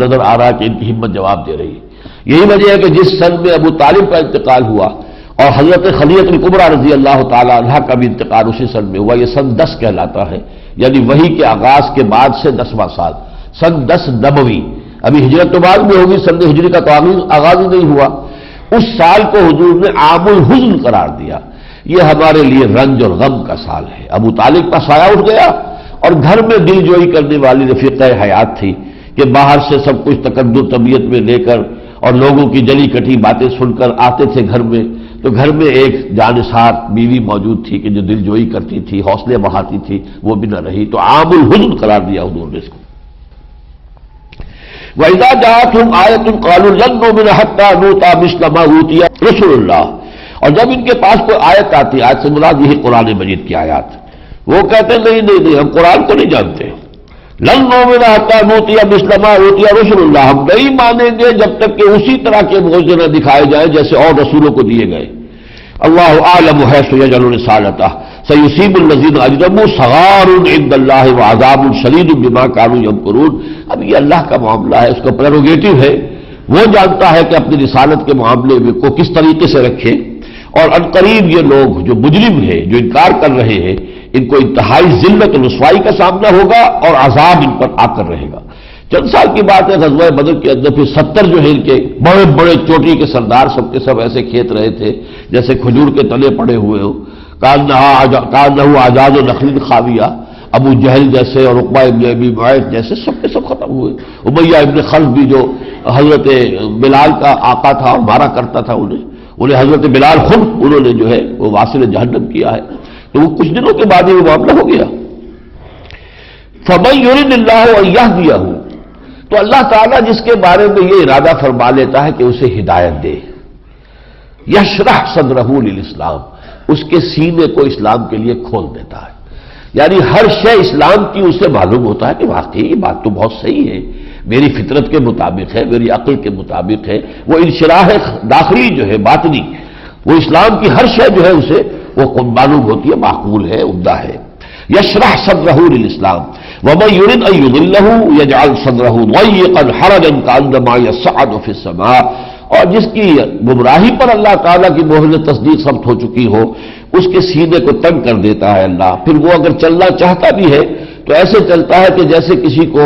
نظر آ رہا ہے کہ ان کی ہمت جواب دے رہی ہے. یہی وجہ ہے کہ جس سن میں ابو طالب کا انتقال ہوا اور حضرت خدیجہ الکبریٰ رضی اللہ تعالی عنہا کا بھی انتقال اسی سن میں ہوا، یہ سن 10 کہلاتا ہے، یعنی وحی کے آغاز کے بعد سے 10واں سال، سن 10 نبوی. ابھی ہجرت تو بعد میں ہوگی، سن ہجری کا تو آغاز ہی نہیں ہوا. اس سال کو حضور نے عام الحزن قرار دیا. یہ ہمارے لیے رنج اور غم کا سال ہے. ابو طالب کا سایہ اٹھ گیا اور گھر میں دل جوئی کرنے والی رفیقہ حیات تھی کہ باہر سے سب کچھ تقدر طبیعت میں لے کر اور لوگوں کی جلی کٹی باتیں سن کر آتے تھے گھر میں، تو گھر میں ایک جانثار بیوی موجود تھی کہ جو دل جوئی کرتی تھی، حوصلے بڑھاتی تھی، وہ بھی نہ رہی. تو عام الحزن قرار دیا حضور نے اس کو. وَإِذَا جَاءَتْهُمْ آيَةٌ قَالُوا لَن نُّؤْمِنَ حَتَّىٰ نُؤْتَىٰ مِثْلَ مَا أُوتِيَ رُسُلُ اللَّهِ. اور جب ان کے پاس کوئی آیت آتی، آیت سے مراد یہی قرآن مجید کی آیات، وہ کہتے ہیں نہیں ہم قرآن کو نہیں جانتے. لن نؤمن حتیٰ نؤتی مثل ما اوتی رسل اللہ، ہم نہیں مانیں گے جب تک کہ اسی طرح کے معجزے نہ دکھائے جائیں جیسے اور رسولوں کو دیے گئے. اللہ اعلم حیث یجعل رسالتہ سیصیب الذین اجرموا صغار عند اللہ وعذاب شدید بما كانوا یمکرون. اب یہ اللہ کا معاملہ ہے، اس کا پریروگیٹو ہے، وہ جانتا ہے کہ اپنی رسالت کے معاملے میں کو کس طریقے سے رکھے. اور عنقریب یہ لوگ جو مجرم ہیں، جو انکار کر رہے ہیں، ان کو انتہائی ذلت و رسوائی کا سامنا ہوگا اور عذاب ان پر آ کر رہے گا. چند سال کی بات ہے، غزوہ بدر کے اندر پھر 70 جو ہے ان کے بڑے بڑے چوٹی کے سردار سب کے سب ایسے کھیت رہے تھے جیسے کھجور کے تلے پڑے ہوئے ہو. کانہ اعجاز و نخل خاویہ، ابو جہل جیسے اور عقبہ ابن ابی معیط جیسے سب کے سب ختم ہوئے. امیہ ابن خلف بھی جو حضرت بلال کا آقا تھا اور مارا کرتا تھا انہیں حضرت بلال خود انہوں نے جو ہے وہ واصل جہنم کیا ہے. تو وہ کچھ دنوں کے بعد یہ معاملہ ہو گیا. فَمَن يُرِدِ اللَّهُ أَن يَهْدِيَهُ، تو اللہ تعالیٰ جس کے بارے میں یہ ارادہ فرما لیتا ہے کہ اسے ہدایت دے، یشرح صدرہ للاسلام، اس کے سینے کو اسلام کے لیے کھول دیتا ہے. یعنی ہر شے اسلام کی اسے معلوم ہوتا ہے کہ واقعی یہ بات تو بہت صحیح ہے، میری فطرت کے مطابق ہے، میری عقل کے مطابق ہے. وہ انشراح داخلی جو ہے باطنی، وہ اسلام کی ہر شے جو ہے اسے وہ معلوم ہوتی ہے، معقول ہے، عمدہ ہے. یشرح صدرہ للاسلام ومن يرد ان يضلہ یجعل صدرہ ضیقا حرجا کانما یصعد فی السماء. اور جس کی گمراہی پر اللہ تعالیٰ کی مہر تصدیق ثبت ہو چکی ہو، اس کے سینے کو تنگ کر دیتا ہے اللہ. پھر وہ اگر چلنا چاہتا بھی ہے تو ایسے چلتا ہے کہ جیسے کسی کو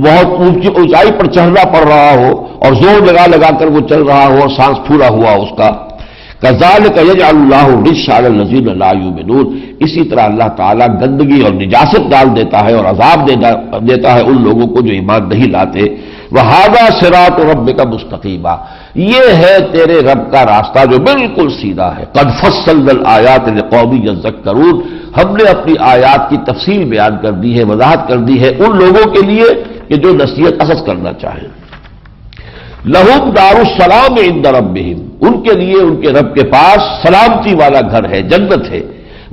بہت اونچی اونچائی پر چڑھنا پڑ رہا ہو اور زور لگا لگا کر وہ چل رہا ہو اور سانس پھولا ہوا اس کا. کذالک یجعل اللہ الرجس علی الذین لا یؤمنون. اسی طرح اللہ تعالیٰ گندگی اور نجاست ڈال دیتا ہے اور عذاب دیتا ہے ان لوگوں کو جو ایمان نہیں لاتے. وَهَذَا صِرَاطُ رَبِّكَ مُسْتَقِيمًا، یہ ہے تیرے رب کا راستہ جو بالکل سیدھا ہے. قَدْ فَصَّلْنَا الْآيَاتِ لِقَوْمٍ يَذَّكَّرُونَ، ہم نے اپنی آیات کی تفصیل بیان کر دی ہے، وضاحت کر دی ہے ان لوگوں کے لیے کہ جو نصیحت اخذ کرنا چاہیں. لَهُمْ دَارُ السَّلَامِ عِندَ رَبِّهِمْ، ان کے لیے ان کے رب کے پاس سلامتی والا گھر ہے، جنت ہے.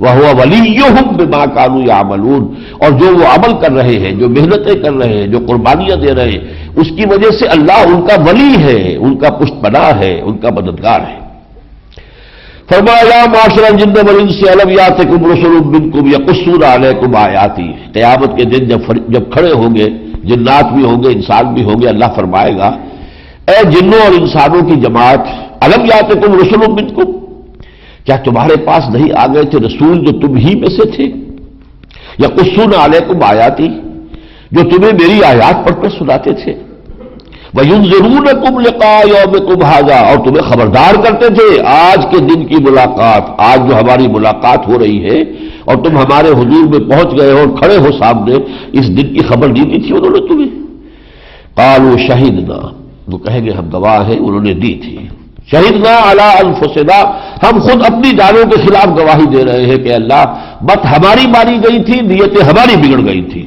وَهُوَ وَلِيُّهُمْ بِمَا كَانُوا يَعْمَلُونَ، اور جو وہ عمل کر رہے ہیں، جو محنتیں کر رہے ہیں، جو قربانیاں دے رہے ہیں، اس کی وجہ سے اللہ ان کا ولی ہے، ان کا پشت پناہ ہے، ان کا مددگار ہے. فرمایا یا معاشر الجن والانس الم یاتکم رسل منکم یقصون علیکم آیاتی، قیامت کے دن جب کھڑے ہوں گے، جنات بھی ہوں گے، انسان بھی ہوں گے، اللہ فرمائے گا اے جنوں اور انسانوں کی جماعت، الم یاتکم رسل منکم، کیا تمہارے پاس نہیں آ گئے تھے رسول جو تم ہی میں سے تھے؟ یقصون علیکم آیاتی، جو تمہیں میری آیات پڑھ کر سناتے تھے. وَيُنذِرُونَكُمْ لِقَاءَ يَوْمِكُمْ هَذَا، اور تمہیں خبردار کرتے تھے آج کے دن کی ملاقات، آج جو ہماری ملاقات ہو رہی ہے اور تم ہمارے حضور میں پہنچ گئے ہو اور کھڑے ہو سامنے، اس دن کی خبر دی تھی انہوں نے تمہیں. قالوا شہدنا، وہ کہیں گے ہم گواہ ہیں، انہوں نے دی تھی. شہدنا علی انفسنا، ہم خود اپنی جانوں کے خلاف گواہی دے رہے ہیں کہ اللہ بات ہماری ماری گئی تھی، نیتیں ہماری بگڑ گئی تھی.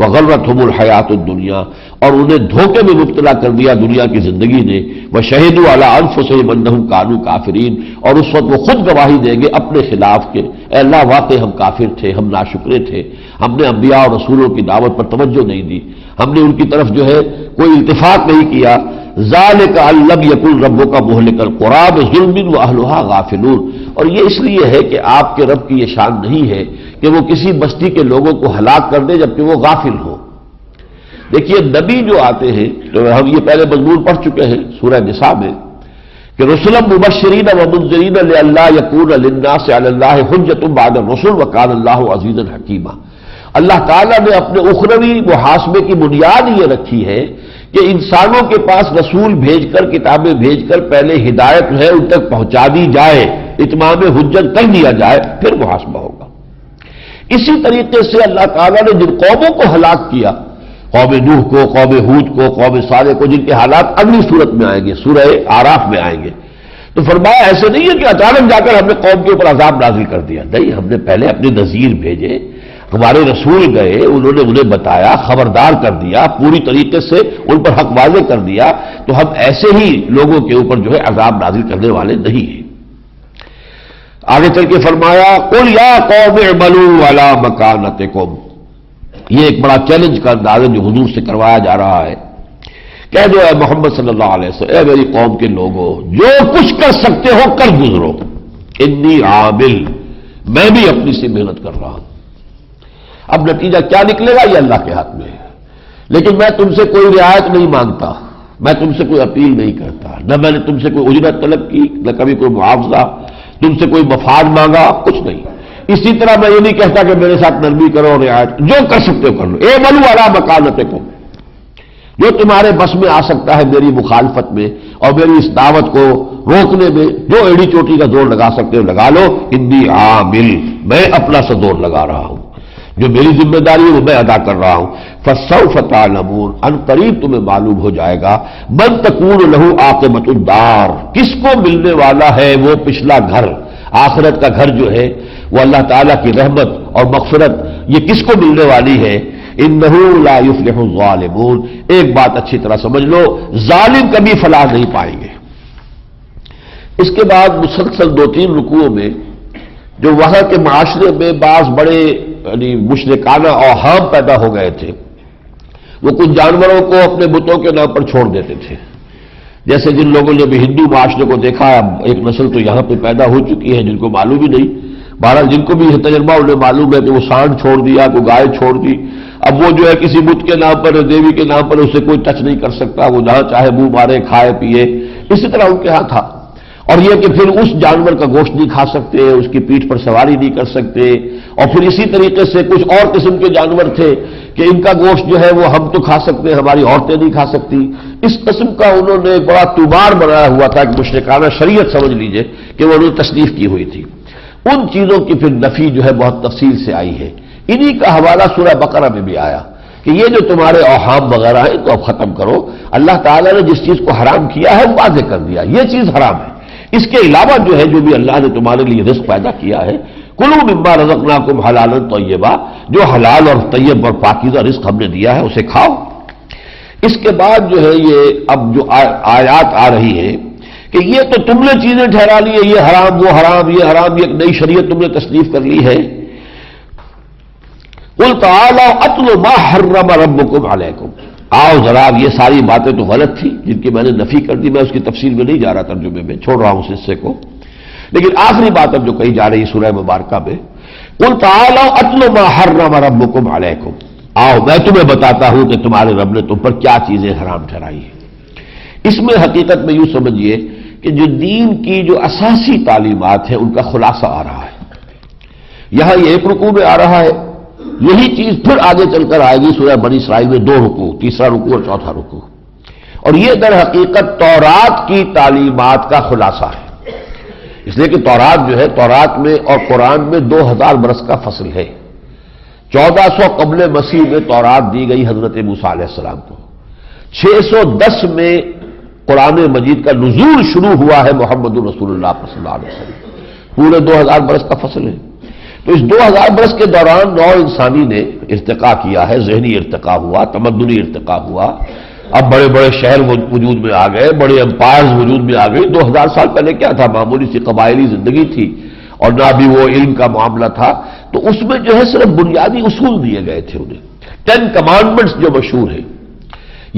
وغرتہم الحیات الدنیا، اور انہیں دھوکے میں مبتلا کر دیا دنیا کی زندگی نے. وشہدوا علی انفسہم انہم کانوا کافرین، اور اس وقت وہ خود گواہی دیں گے اپنے خلاف کہ اے اللہ واقعی ہم کافر تھے، ہم ناشکرے تھے، ہم نے انبیاء اور رسولوں کی دعوت پر توجہ نہیں دی، ہم نے ان کی طرف جو ہے کوئی التفات نہیں کیا. ذالک ان لم یکن ربک مہلک القری بظلم واہلھا غافلون، اور یہ اس لیے ہے کہ آپ کے رب کی یہ شان نہیں ہے کہ وہ کسی بستی کے لوگوں کو ہلاک کر دے جبکہ وہ غافل ہو. دیکھیے نبی جو آتے ہیں، تو ہم یہ پہلے مضمون پڑھ چکے ہیں سورہ نساء میں کہ رسلا مبشرین ومنذرین لئلا یکون للناس علی اللہ حجۃ بعد الرسل وکان اللہ عزیزا حکیما. اللہ تعالیٰ نے اپنے اخروی محاسبے کی بنیاد یہ رکھی ہے کہ انسانوں کے پاس رسول بھیج کر، کتابیں بھیج کر پہلے ہدایت ہے ان تک پہنچا دی جائے، اتمام حجت کر دیا جائے، پھر محاسبہ ہوگا. اسی طریقے سے اللہ تعالیٰ نے جن قوموں کو ہلاک کیا، قوم نوح کو، قوم ہود کو، قوم صالح کو، جن کے حالات اگلی صورت میں آئیں گے، سورہ اعراف میں آئیں گے، تو فرمایا ایسے نہیں ہے کہ اچانک جا کر ہم نے قوم کے اوپر عذاب نازل کر دیا. نہیں، ہم نے پہلے اپنے نذیر بھیجے، ہمارے رسول گئے، انہوں نے انہیں بتایا، خبردار کر دیا، پوری طریقے سے ان پر حق واضح کر دیا. تو ہم ایسے ہی لوگوں کے اوپر جو ہے عذاب نازل کرنے والے نہیں ہیں. آگے چل کے فرمایا قل یا قوم اعملوا علی مکانتکم، یہ ایک بڑا چیلنج کا انداز ہے جو حضور سے کروایا جا رہا ہے. کہہ دو اے محمد صلی اللہ علیہ وسلم، اے میری قوم کے لوگوں، جو کچھ کر سکتے ہو کر گزرو، انی عامل، میں بھی اپنی سی محنت کر رہا ہوں. اب نتیجہ کیا نکلے گا یہ اللہ کے ہاتھ میں ہے، لیکن میں تم سے کوئی رعایت نہیں مانگتا، میں تم سے کوئی اپیل نہیں کرتا، نہ میں نے تم سے کوئی اجرت طلب کی، نہ کبھی کوئی معاوضہ، تم سے کوئی مفاد مانگا، کچھ نہیں. اسی طرح میں یہ نہیں کہتا کہ میرے ساتھ نرمی کرو، رعایت، جو کر سکتے ہو کر لو. اعملوا علی مکانتکم، جو تمہارے بس میں آ سکتا ہے میری مخالفت میں اور میری اس دعوت کو روکنے میں، جو ایڑی چوٹی کا زور لگا سکتے ہو لگا لو. انی عامل، میں اپنا سا زور لگا رہا ہوں، جو میری ذمہ داری ہے وہ میں ادا کر رہا ہوں. فسوف تعلمون، ان قریب تمہیں معلوم ہو جائے گا، من تکون لہ عاقبۃ الدار، کس کو ملنے والا ہے وہ پچھلا گھر، آخرت کا گھر جو ہے وہ اللہ تعالیٰ کی رحمت اور مغفرت، یہ کس کو ملنے والی ہے. انہ لا یفلح الظالمون، ایک بات اچھی طرح سمجھ لو، ظالم کبھی فلاح نہیں پائیں گے. اس کے بعد مسلسل 2-3 رکوعوں میں جو وہاں کے معاشرے میں بعض بڑے یعنی مشرکانہ اوہام پیدا ہو گئے تھے، وہ کچھ جانوروں کو اپنے بتوں کے نام پر چھوڑ دیتے تھے. جیسے جن لوگوں نے بھی ہندو معاشرے کو دیکھا، ایک نسل تو یہاں پہ پیدا ہو چکی ہے جن کو معلوم ہی نہیں. بہرحال جن کو بھی یہ تجربہ انہیں معلوم ہے کہ وہ سانڈ چھوڑ دیا، کوئی گائے چھوڑ دی، اب وہ جو ہے کسی بت کے نام پر، دیوی کے نام پر اسے کوئی ٹچ نہیں کر سکتا، وہ جہاں چاہے منہ مارے، کھائے پیے. اسی طرح ان کے ہاں تھا. اور یہ کہ پھر اس جانور کا گوشت نہیں کھا سکتے، اس کی پیٹھ پر سواری نہیں کر سکتے. اور پھر اسی طریقے سے کچھ اور قسم کے جانور تھے کہ ان کا گوشت جو ہے وہ ہم تو کھا سکتے ہیں، ہماری عورتیں نہیں کھا سکتی. اس قسم کا انہوں نے بڑا توبار بنایا ہوا تھا کہ مشرکانہ شریعت سمجھ لیجئے کہ وہ انہوں نے تصنیف کی ہوئی تھی. ان چیزوں کی پھر نفی جو ہے بہت تفصیل سے آئی ہے. انہی کا حوالہ سورہ بقرہ میں بھی آیا کہ یہ جو تمہارے اوہام وغیرہ ہیں تو اب ختم کرو. اللہ تعالیٰ نے جس چیز کو حرام کیا ہے وہ واضح کر دیا، یہ چیز حرام ہے. اس کے علاوہ جو ہے جو بھی اللہ نے تمہارے لیے رزق پیدا کیا ہے، کلوا مما رزقناکم حلالا طیبا، جو حلال اور طیب اور پاکیزہ رزق ہم نے دیا ہے اسے کھاؤ. اس کے بعد جو ہے یہ اب جو آیات آ رہی ہیں کہ یہ تو تم نے چیزیں ٹھہرا لی ہے، یہ حرام وہ حرام، یہ حرام، یہ ایک نئی شریعت تم نے تصنیف کر لی ہے. قل تعالوا اتل ما حرم ربکم علیکم، آؤ ذرا. یہ ساری باتیں تو غلط تھی جن کی میں نے نفی کر دی، میں اس کی تفصیل میں نہیں جا رہا، ترجمے میں چھوڑ رہا ہوں اس حصے کو. لیکن آخری بات اب جو کہی جا رہی ہے سورہ مبارکہ میں، قل تعالوا اتل ما حرم ربکم علیکم، آؤ میں تمہیں بتاتا ہوں کہ تمہارے رب نے تم پر کیا چیزیں حرام ٹھہرائی ہیں. اس میں حقیقت میں یوں سمجھیے کہ جو دین کی جو اساسی تعلیمات ہیں ان کا خلاصہ آ رہا ہے. یہاں یہ ایک رکوع میں آ رہا ہے، یہی چیز پھر آگے چل کر آئے گی سورہ بنی اسرائیل میں 2 رکوع، تیسرا رکوع اور چوتھا رکوع. اور یہ در حقیقت تورات کی تعلیمات کا خلاصہ ہے. اس لیے کہ تورات جو ہے، تورات میں اور قرآن میں 2000 برس کا فصل ہے. 1400 قبل مسیح میں تورات دی گئی حضرت موسیٰ علیہ السلام کو. 610 میں قرآن مجید کا نزول شروع ہوا ہے محمد رسول اللہ صلی اللہ علیہ وسلم. پورے 2000 برس کا فصل ہے. تو اس 2000 برس کے دوران نوع انسانی نے ارتقا کیا ہے، ذہنی ارتقا ہوا، تمدنی ارتقا ہوا. اب بڑے بڑے شہر وجود میں آ گئے، بڑے امپائرز وجود میں آ گئے. 2000 سال پہلے کیا تھا؟ معمولی سی قبائلی زندگی تھی اور نہ بھی وہ علم کا معاملہ تھا. تو اس میں جو ہے صرف بنیادی اصول دیے گئے تھے انہیں. 10 کمانڈمنٹس جو مشہور ہیں،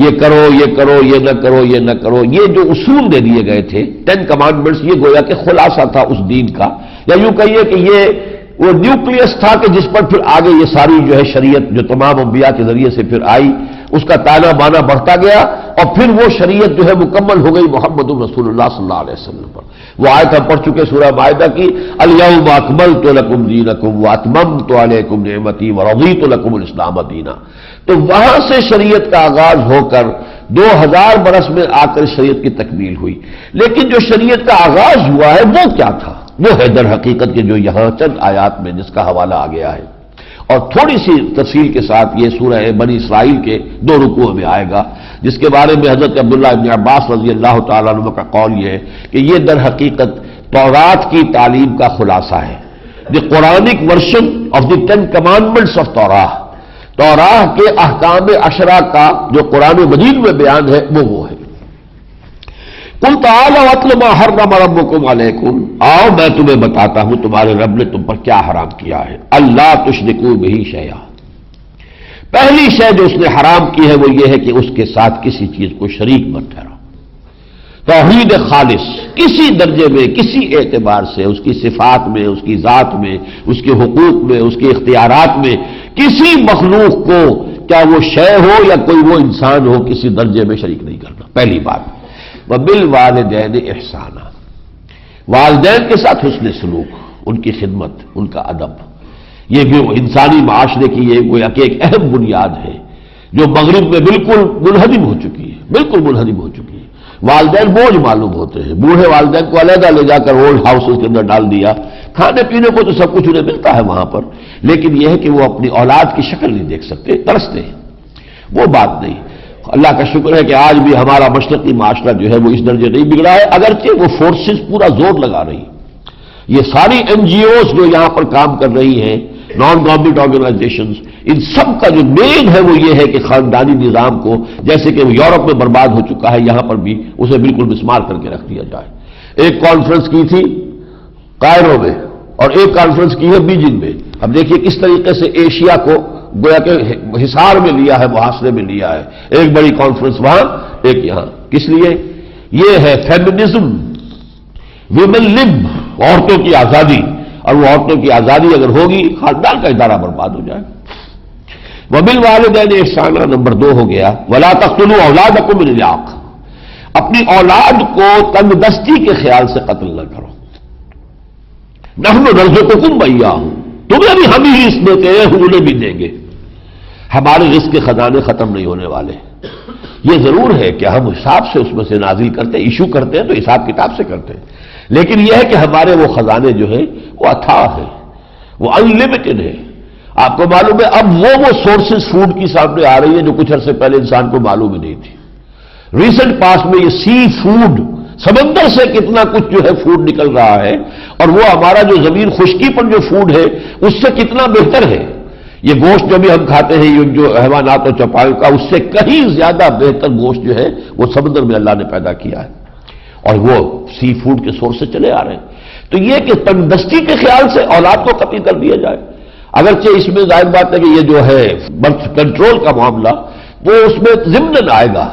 یہ کرو یہ کرو یہ نہ کرو یہ نہ کرو، یہ جو اصول دے دیے گئے تھے 10 کمانڈمنٹس، یہ گویا کہ خلاصہ تھا اس دین کا. یا یوں کہیے کہ یہ وہ نیوکلیس تھا کہ جس پر پھر آگے یہ ساری جو ہے شریعت جو تمام انبیاء کے ذریعے سے پھر آئی، اس کا تانا بانا بڑھتا گیا اور پھر وہ شریعت جو ہے مکمل ہو گئی محمد رسول اللہ صلی اللہ علیہ وسلم پر. وہ آیت ہم پڑھ چکے سورہ مائدہ کی، الیوم اکملت لکم دینکم واتممت علیکم نعمتی ورضیت لکم الاسلام دینا. تو وہاں سے شریعت کا آغاز ہو کر 2000 برس میں آ کر شریعت کی تکمیل ہوئی. لیکن جو شریعت کا آغاز ہوا ہے وہ کیا تھا؟ وہ ہے در حقیقت کے جو یہاں چند آیات میں جس کا حوالہ آ گیا ہے. اور تھوڑی سی تفصیل کے ساتھ یہ سورہ بنی اسرائیل کے 2 رکوع میں آئے گا، جس کے بارے میں حضرت عبداللہ ابن عباس رضی اللہ تعالیٰ عنہ کا قول یہ ہے کہ یہ در حقیقت تورات کی تعلیم کا خلاصہ ہے. The Quranic version of the 10 commandments of Torah, Torah کے احکام 10 کا جو قرآن مجید میں بیان ہے وہ ہے. قل تعالوا اتل ما حرم ربکم علیکم، آؤ میں تمہیں بتاتا ہوں تمہارے رب نے تم پر کیا حرام کیا ہے. اللہ تشرکوا بہ شیئا، پہلی شے جو اس نے حرام کی ہے وہ یہ ہے کہ اس کے ساتھ کسی چیز کو شریک مت ٹھہراؤ. توحید خالص کسی درجے میں، کسی اعتبار سے، اس کی صفات میں، اس کی ذات میں، اس کے حقوق میں، اس کے اختیارات میں، کسی مخلوق کو، کیا وہ شے ہو یا کوئی وہ انسان ہو، کسی درجے میں شریک نہیں کرنا. پہلی بات. وبالوالدین احسانا، والدین کے ساتھ حسن سلوک، ان کی خدمت، ان کا ادب. یہ بھی انسانی معاشرے کی یہ گویا کہ ایک اہم بنیاد ہے جو مغرب میں بالکل منہدم ہو چکی ہے، بالکل منہدم ہو چکی ہے. والدین بوجھ معلوم ہوتے ہیں. بوڑھے والدین کو علیحدہ لے جا کر اولڈ ہاؤسز کے اندر ڈال دیا، کھانے پینے کو تو سب کچھ انہیں ملتا ہے وہاں پر، لیکن یہ ہے کہ وہ اپنی اولاد کی شکل نہیں دیکھ سکتے، ترستے ہیں. وہ بات نہیں. اللہ کا شکر ہے کہ آج بھی ہمارا مشرقی معاشرہ جو ہے وہ اس درجے نہیں بگڑا ہے، اگرچہ وہ فورسز پورا زور لگا رہی. یہ ساری NGOs جو یہاں پر کام کر رہی ہیں، نان گورنمنٹ آرگنائزیشنز، ان سب کا جو مین ہے وہ یہ ہے کہ خاندانی نظام کو، جیسے کہ وہ یورپ میں برباد ہو چکا ہے، یہاں پر بھی اسے بالکل مسمار کر کے رکھ دیا جائے. ایک کانفرنس کی تھی کائرو میں اور ایک کانفرنس کی ہے بیجنگ میں. اب دیکھیے کس طریقے سے ایشیا کو گویا کہ حصار میں لیا ہے، محاصرے میں لیا ہے. ایک بڑی کانفرنس وہاں، ایک یہاں. کس لیے؟ یہ ہے فیمنزم، ویمن لب، عورتوں کی آزادی. اور وہ عورتوں کی آزادی اگر ہوگی خاندان کا ادارہ برباد ہو جائے. وبالوالدین احسانا نمبر 2 ہو گیا. ولا تقتلوا اولادکم من املاق، اپنی اولاد کو تنگ دستی کے خیال سے قتل نہ کرو. نحن نرزقکم وإیاہم، تمہیں بھی ہم ہی اس دیتے ہیں، ہم انہیں بھی دیں گے. ہمارے رزق کے خزانے ختم نہیں ہونے والے. یہ ضرور ہے کہ ہم حساب سے اس میں سے نازل کرتے ہیں، ایشو کرتے ہیں تو حساب کتاب سے کرتے ہیں، لیکن یہ ہے کہ ہمارے وہ خزانے جو ہیں وہ اتھاہ ہیں، وہ ان لمیٹڈ ہے. آپ کو معلوم ہے اب وہ سورسز فوڈ کی سامنے آ رہی ہے جو کچھ عرصے پہلے انسان کو معلوم ہی نہیں تھی. ریسنٹ پاس میں یہ سی فوڈ، سمندر سے کتنا کچھ جو ہے فوڈ نکل رہا ہے، اور وہ ہمارا جو زمین خشکی پر جو فوڈ ہے اس سے کتنا بہتر ہے. یہ گوشت جو بھی ہم کھاتے ہیں یہ جو حیوانات اور چوپایوں کا، اس سے کہیں زیادہ بہتر گوشت جو ہے وہ سمندر میں اللہ نے پیدا کیا ہے، اور وہ سی فوڈ کے سورس سے چلے آ رہے ہیں. تو یہ کہ تندرستی کے خیال سے اولاد کو قتل کر دیا جائے، اگرچہ اس میں ظاہر بات ہے کہ یہ جو ہے برتھ کنٹرول کا معاملہ وہ اس میں ضمن آئے گا،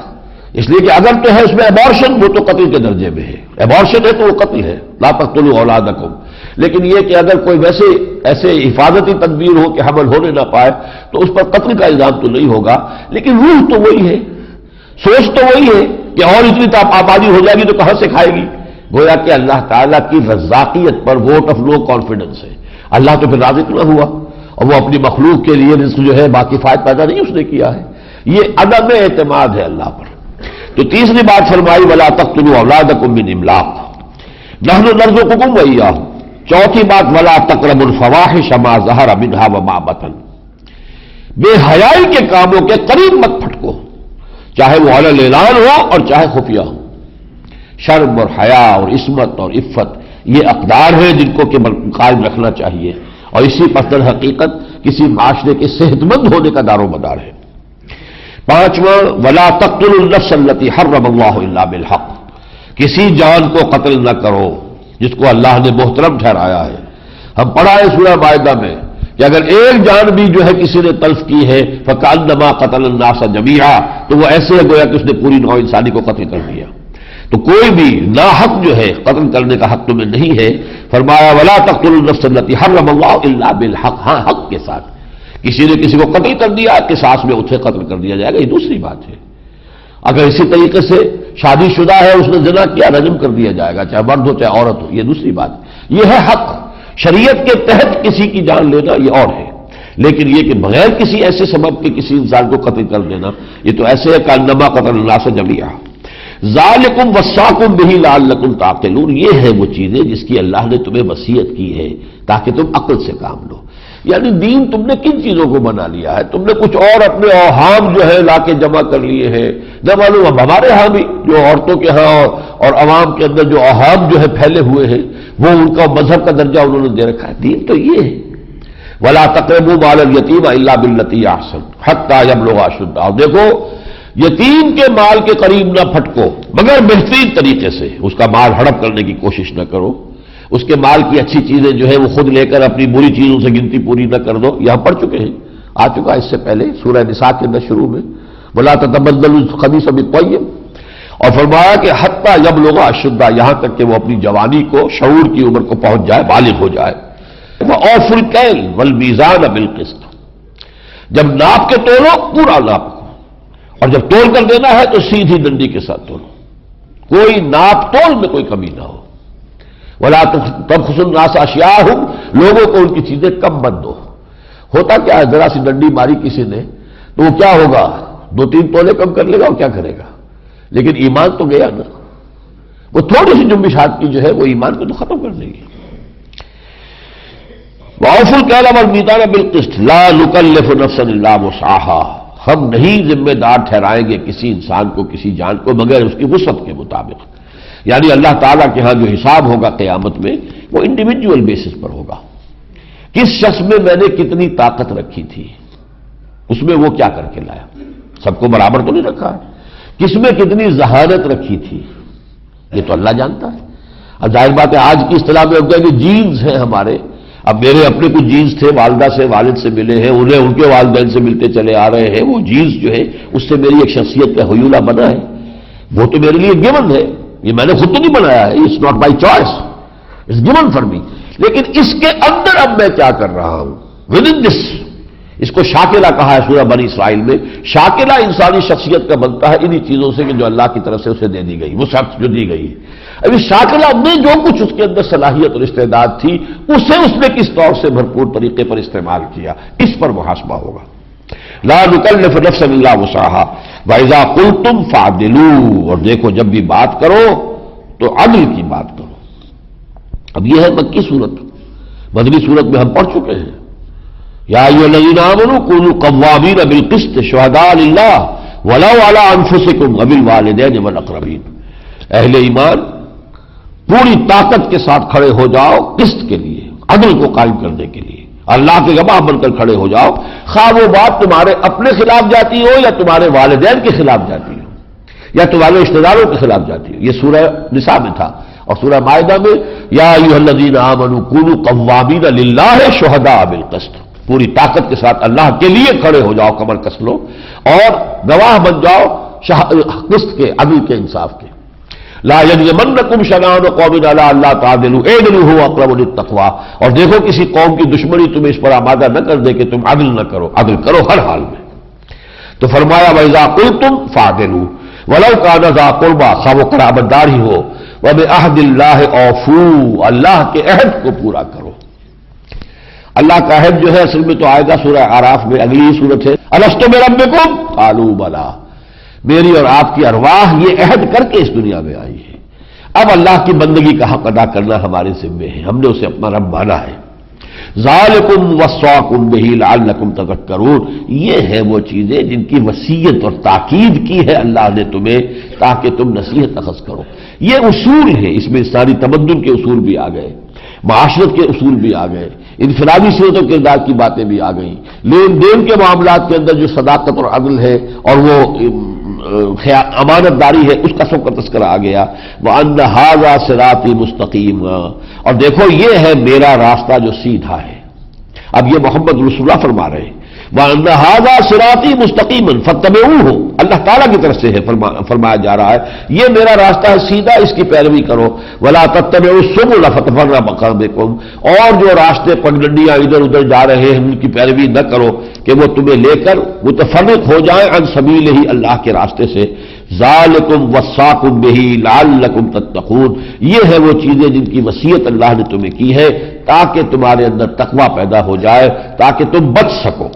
اس لیے کہ اگر تو ہے اس میں ابارشن، وہ تو قتل کے درجے میں ہے. ابارشن ہے تو وہ قتل ہے، لا تقتلوا اولادکم. لیکن یہ کہ اگر کوئی ویسے ایسے حفاظتی تدبیر ہو کہ حمل ہونے نہ پائے تو اس پر قتل کا الزام تو نہیں ہوگا، لیکن روح تو وہی ہے، سوچ تو وہی ہے کہ اور اتنی آبادی ہو جائے گی تو کہاں سے کھائے گی. گویا کہ اللہ تعالیٰ کی رزاقیت پر ووٹ آف نو کانفیڈنس ہے. اللہ تو پھر رازق نہ ہوا، اور وہ اپنی مخلوق کے لیے رزق جو ہے باکفایت پیدا نہیں اس نے کیا ہے. یہ عدم اعتماد ہے اللہ پر. تو تیسری بات فرمائی ولا تقتلوا اولادکم من املاق نحن نرزقکم وإیاہم. چوتھی بات ولا تقربوا الفواحش ما ظہر منها وما بطن. بے حیائی کے کاموں کے قریب مت پھٹکو، چاہے وہ علی الاعلان ہو اور چاہے خفیہ ہو. شرم اور حیا اور عصمت اور عفت یہ اقدار ہیں جن کو کہ قائم رکھنا چاہیے، اور اسی پر در حقیقت کسی معاشرے کے صحت مند ہونے کا دار و مدار ہے. پانچواں ولا تقتلوا النفس التي حرم اللہ الا بالحق. کسی جان کو قتل نہ کرو جس کو اللہ نے محترم ٹھہرایا ہے. ہم پڑھا ہے سورہ مائدہ میں کہ اگر ایک جان بھی جو ہے کسی نے تلف کی ہے فکأنما قتل الناس جميعا، تو وہ ایسے ہے گویا کہ اس نے پوری نوع انسانی کو قتل کر دیا. تو کوئی بھی ناحق جو ہے قتل کرنے کا حق تمہیں نہیں ہے. فرمایا ولا تقتلوا النفس التي حرم اللہ الا بالحق. ہاں حق کے ساتھ. کسی نے کسی کو قتل کر دیا، قصاص میں اسے قتل کر دیا جائے گا، یہ دوسری بات ہے. اگر اسی طریقے سے شادی شدہ ہے، اس نے زنا کیا، رجم کر دیا جائے گا، چاہے مرد ہو چاہے عورت ہو، یہ دوسری بات ہے. یہ ہے حق. شریعت کے تحت کسی کی جان لینا یہ اور ہے، لیکن یہ کہ بغیر کسی ایسے سبب کے کسی انسان کو قتل کر دینا، یہ تو ایسے ہے کانما قتل الناس جميعا. ذالکم وصاکم بہ لعلکم تعقلون. یہ ہے وہ چیزیں جس کی اللہ نے تمہیں وصیت کی ہے تاکہ تم عقل سے کام لو. یعنی دین تم نے کن چیزوں کو بنا لیا ہے؟ تم نے کچھ اور اپنے اوہام جو ہے لا کے جمع کر لیے ہیں. نہ معلوم اب ہمارے ہاں بھی جو عورتوں کے ہاں اور عوام کے اندر جو اوہام جو ہے پھیلے ہوئے ہیں، وہ ان کا مذہب کا درجہ انہوں نے دے رکھا ہے. دین تو یہ ہے ولا تقربوا مال الیتیم الا بالتی احسن حتی یبلغ اشدہ. اور دیکھو یتیم کے مال کے قریب نہ پھٹکو مگر بہترین طریقے سے. اس کا مال ہڑپ کرنے کی کوشش نہ کرو، اس کے مال کی اچھی چیزیں جو ہے وہ خود لے کر اپنی بری چیزوں سے گنتی پوری نہ کر دو. یہاں پڑھ چکے ہیں، آ چکا اس سے پہلے سورہ نساء کے اندر شروع میں ولا تتبدلوا الخبیث بالطیب. اور فرمایا کہ حتی یبلغ اشدہ، یہاں تک کہ وہ اپنی جوانی کو، شعور کی عمر کو پہنچ جائے، بالغ ہو جائے. وَأَوْفُوا الْكَيْلَ وَالْمِيزَانَ بِالْقِسْطِ. جب ناپ کے تولو پورا ناپ، اور جب تول کر دینا ہے تو سیدھی ڈنڈی کے ساتھ تولو، کوئی ناپ تول میں کوئی کمی نہ ہو. ولا تبخسوا الناس اشیاءهم، لوگوں کو ان کی چیزیں کم مت دو. ہوتا کیا ہے ذرا سی ڈنڈی ماری کسی نے تو وہ کیا ہوگا، 2-3 تولے کم کر لے گا اور کیا کرے گا، لیکن ایمان تو گیا نا. وہ تھوڑی سی جنبش ہاتھ کی جو ہے وہ ایمان کو تو ختم کر دے گی. وَأَوْفُوا الْكَيْلَ وَالْمِيزَانَ بِالْقِسْطِ لَا نُكَلِّفُ نَفْسًا إِلَّا وُسْعَهَا. ہم نہیں ذمہ دار ٹھہرائیں گے کسی انسان کو، کسی جان کو، مگر اس کی وسعت کے مطابق. یعنی اللہ تعالیٰ کے ہاں جو حساب ہوگا قیامت میں وہ انڈیویجول بیسس پر ہوگا. کس شخص میں میں نے کتنی طاقت رکھی تھی، اس میں وہ کیا کر کے لایا. سب کو برابر تو نہیں رکھا ہے. کس میں کتنی ذہانت رکھی تھی یہ تو اللہ جانتا ہے. اب ظاہر بات ہے آج کی اصطلاح میں ہوتا ہے کہ جینز ہیں ہمارے. اب میرے اپنے کچھ جینز تھے، والدہ سے والد سے ملے ہیں، انہیں ان کے والدین سے ملتے چلے آ رہے ہیں. وہ جینز جو ہے اس سے میری ایک شخصیت کا حیولہ بنا ہے، وہ تو میرے لیے گیون ہے. یہ میں نے خود تو نہیں بنایا ہے، it's not by choice, it's given for me. لیکن اس کے اندر اب میں کیا کر رہا ہوں ود ان دس. اس کو شاکلہ کہا ہے سورہ بنی اسرائیل میں. شاکلہ انسانی شخصیت کا بنتا ہے انہی چیزوں سے کہ جو اللہ کی طرف سے اسے دے دی گئی، وہ شخص جو دی گئی. ابھی شاکلہ میں جو کچھ اس کے اندر صلاحیت اور استعداد تھی اسے اس نے کس طور سے بھرپور طریقے پر استعمال کیا، اس پر محاسبہ ہوگا. لا نکلف نفسا الا وسعها واذا قلتم فاعدلوا. اور دیکھو جب بھی بات کرو تو عدل کی بات کرو. اب یہ ہے مکی صورت. مدنی صورت میں ہم پڑھ چکے ہیں یا ایھا الذین آمنوا کونوا قوامین بالقسط شہداء للہ ولو علی انفسکم وبالوالدین والاقربین، اہل ایمان پوری طاقت کے ساتھ کھڑے ہو جاؤ قسط کے لیے، عدل کو قائم کرنے کے لیے، اللہ کے گواہ بن کر کھڑے ہو جاؤ، خواہ وہ بات تمہارے اپنے خلاف جاتی ہو یا تمہارے والدین کے خلاف جاتی ہو یا تمہارے رشتہ داروں کے خلاف جاتی ہو۔ یہ سورہ نساء میں تھا، اور سورہ مائدہ میں یا ایھا الذین آمنوا کونوا قوامین للہ شہداء بالقسط، پوری طاقت کے ساتھ اللہ کے لیے کھڑے ہو جاؤ، کمر کس لو اور گواہ بن جاؤ قسط کے، عدل کے، انصاف کے۔ لا یجرمنکم شنآن قوم علی الا تعدلوا اعدلوا هو اقرب للتقوی، اور دیکھو کسی قوم کی دشمنی تمہیں اس پر آمادہ نہ کر دے کہ تم عدل نہ کرو، عدل کرو ہر حال میں۔ تو فرمایا وَإِذَا قُلْتُمْ فَاعْدِلُوا وَلَوْ كَانَ ذَا قُرْبَىٰ، خواہ وہ قرابت دار ہی ہو، وَبِعَهْدِ اللَّهِ أَوْفُوا، اللہ کے عہد کو پورا کرو۔ اللہ کا عہد جو ہے اصل میں تو آئے گا سورہ اعراف میں، اگلی ہی صورت ہے الست بربکم قالوا بلی، میری اور آپ کی ارواح یہ عہد کر کے اس دنیا میں آئی ہے۔ اب اللہ کی بندگی کا حق ادا کرنا ہمارے ذمے ہے، ہم نے اسے اپنا رب مانا ہے۔ ذالکم وصاکم بہ لعلکم تذکرون، یہ ہے وہ چیزیں جن کی وصیت اور تاکید کی ہے اللہ نے تمہیں تاکہ تم نصیحت اخذ کرو۔ یہ اصول ہے، اس میں ساری تمدن کے اصول بھی آ گئے، معاشرت کے اصول بھی آ گئے، انفرادی صورت و کردار کی باتیں بھی آ گئیں، لین دین کے معاملات کے اندر جو صداقت اور عدل ہے اور وہ امانت داری ہے اس کا سب کا تذکرہ آ گیا۔ وَأَنَّ هَذَا صِرَاطِي مُسْتَقِيمًا، اور دیکھو یہ ہے میرا راستہ جو سیدھا ہے۔ اب یہ محمد رسول اللہ فرما رہے ہیں وَأَنَّ هَذَا صِرَاطِي مُسْتَقِيمًا فَاتَّبِعُوهُ، اللہ تعالیٰ کی طرف سے ہے فرمایا جا رہا ہے یہ میرا راستہ ہے سیدھا، اس کی پیروی کرو۔ وَلَا تَتَّبِعُوا السُّبُلَ فَتَفَرَّقَ بِكُمْ، اور جو راستے پگڈنڈیاں ادھر ادھر جا رہے ہیں ان کی پیروی نہ کرو کہ وہ تمہیں لے کر متفرق ہو جائیں عن سبیلہ، اللہ کے راستے سے۔ ذالکم وصاکم بہ لعلکم تتقون، یہ ہے وہ چیزیں جن کی وصیت اللہ نے تمہیں کی ہے تاکہ تمہارے اندر تقوی پیدا ہو جائے، تاکہ تم بچ سکو۔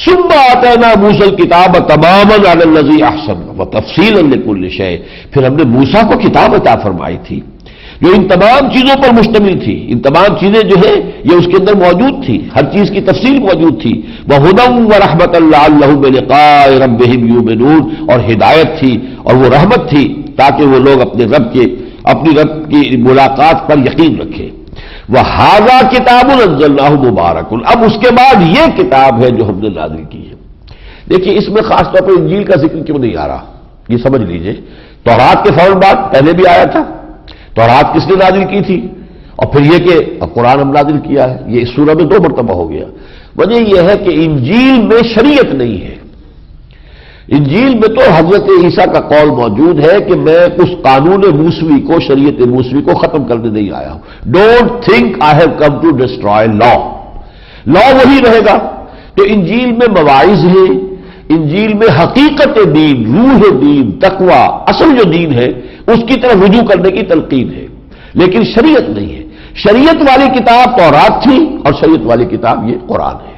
ثم آتینا موسیٰ الکتاب تماما علی الذی احسن وتفصیلا لکل شیء، پھر ہم نے موسیٰ کو کتاب عطا فرمائی تھی جو ان تمام چیزوں پر مشتمل تھی، ان تمام چیزیں جو ہے یہ اس کے اندر موجود تھی، ہر چیز کی تفصیل موجود تھی۔ وَهُدًى وَرَحْمَةً لَعَلَّهُمْ بِلِقَاءِ رَبِّهِمْ يُؤْمِنُونَ، اور ہدایت تھی اور وہ رحمت تھی تاکہ وہ لوگ اپنے رب کی ملاقات پر یقین رکھیں۔ وَهَذَا كِتَابٌ أَنزَلْنَاهُ مُبَارَكٌ، اب اس کے بعد یہ کتاب ہے جو ہم نے نازل کی ہے۔ دیکھیے اس میں خاص طور پر انجیل کا ذکر کیوں نہیں آ رہا، یہ سمجھ لیجئے۔ تورات کے فوراً بعد پہلے بھی آیا تھا، تورات کس نے نازل کی تھی، اور پھر یہ کہ اب قرآن ہم نازل کیا ہے، یہ اس سورہ میں 2 مرتبہ ہو گیا۔ وجہ یہ ہے کہ انجیل میں شریعت نہیں ہے، انجیل میں تو حضرت عیسیٰ کا قول موجود ہے کہ میں اس قانون موسوی کو، شریعت موسوی کو ختم کرنے نہیں آیا ہوں۔ Don't think I have come to destroy law, law وہی رہے گا۔ تو انجیل میں مواعظ ہیں، انجیل میں حقیقت دین، روح دین، تقوی، اصل جو دین ہے اس کی طرف رجوع کرنے کی تلقین ہے، لیکن شریعت نہیں ہے۔ شریعت والی کتاب تورات تھی اور شریعت والی کتاب یہ قرآن ہے۔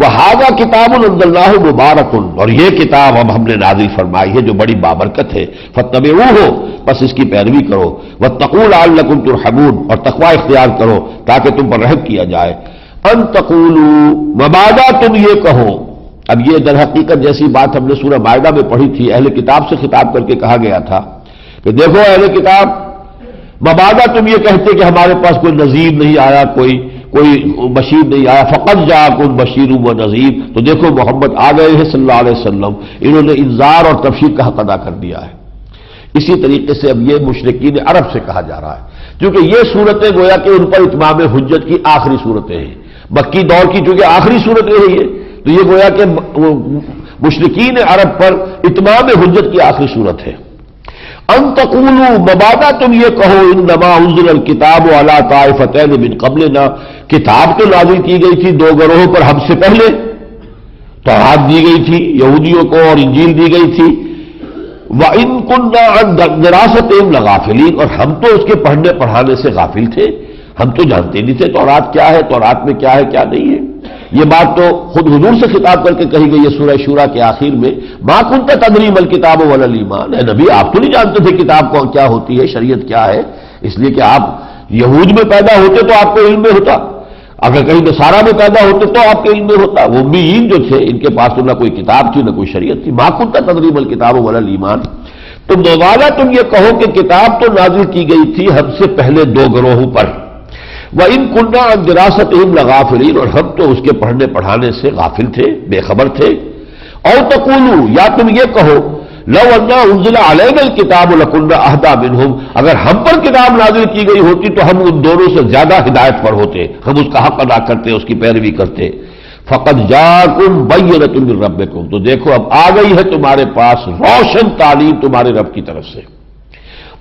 وَهَذَا كِتَابٌ أَنزَلْنَاهُ مُبَارَكٌ، اور یہ کتاب اب ہم نے نازل فرمائی ہے جو بڑی بابرکت ہے۔ فَاتَّبِعُوهُ، بس اس کی پیروی کرو۔ وَاتَّقُوا لَعَلَّكُمْ تُرْحَمُونَ، اور تقوی اختیار کرو تاکہ تم پر رحم کیا جائے۔ أَن تَقُولُوا، مبادا تم یہ کہو، اب یہ در حقیقت جیسی بات ہم نے سورہ مائدہ میں پڑھی تھی، اہل کتاب سے خطاب کر کے کہا گیا تھا کہ دیکھو اہل کتاب، مبادا تم یہ کہتے کہ ہمارے پاس کوئی نذیر نہیں آیا، کوئی بشیر نہیں آیا، فقط جاءکم بشیر و نذیر، تو دیکھو محمد آ گئے ہیں صلی اللہ علیہ وسلم، انہوں نے انذار اور تبشیر کا حق ادا کر دیا ہے۔ اسی طریقے سے اب یہ مشرکین عرب سے کہا جا رہا ہے، کیونکہ یہ صورتیں گویا کہ ان پر اتمام حجت کی آخری صورتیں ہیں، مکی دور کی چونکہ آخری صورت رہی ہے تو یہ گویا کہ مشرکین عرب پر اتمام حجت کی آخری صورت ہے۔ ان تقولوا، مبادا تم یہ کہو، انما انزل الکتاب علی طائفتین من قبلنا، کتاب تو نازل کی گئی تھی 2 گروہوں پر ہم سے پہلے، تورات دی گئی تھی یہودیوں کو اور انجیل دی گئی تھی۔ وَإِن كُنَّا عَن دِرَاسَتِهِمْ لَغَافِلِينَ، اور ہم تو اس کے پڑھنے پڑھانے سے غافل تھے، ہم تو جانتے نہیں تھے تورات کیا ہے، تورات میں کیا ہے کیا نہیں ہے۔ یہ بات تو خود حضور سے خطاب کر کے کہی گئی ہے سورہ شورى کے آخر میں، ما كنت تدری ما الکتاب ولا الایمان، اے نبی آپ تو نہیں جانتے تھے کتاب کو کیا ہوتی ہے، شریعت کیا ہے، اس لیے کہ آپ یہود میں پیدا ہوتے تو آپ کو علم میں ہوتا۔ اگر کہیں نصارہ میں پیدا ہوتے تو آپ کے علم میں ہوتا. وہ امیین جو تھے ان کے پاس تو نہ کوئی کتاب تھی نہ کوئی شریعت تھی. ما کنت تدری ما الکتاب ولا الایمان. تو مولانا تم یہ کہو کہ کتاب تو نازل کی گئی تھی ہم سے پہلے دو گروہوں پر. وَإِن كُنَّا عَن دِرَاسَتِهِمْ لَغَافِلِينَ. اور ہم تو اس کے پڑھنے پڑھانے سے غافل تھے، بے خبر تھے. او تقولوا. یا تم یہ کہو لو انا انزل علینا الکتاب لکنا اہدی منہم. اگر ہم پر کتاب نازل کی گئی ہوتی تو ہم ان دونوں سے زیادہ ہدایت پر ہوتے، ہم اس کا حق ادا کرتے، اس کی پیروی کرتے. فقد جاءکم بینۃ من ربکم. تو دیکھو اب آ گئی ہے تمہارے پاس روشن تعلیم تمہارے رب کی طرف سے،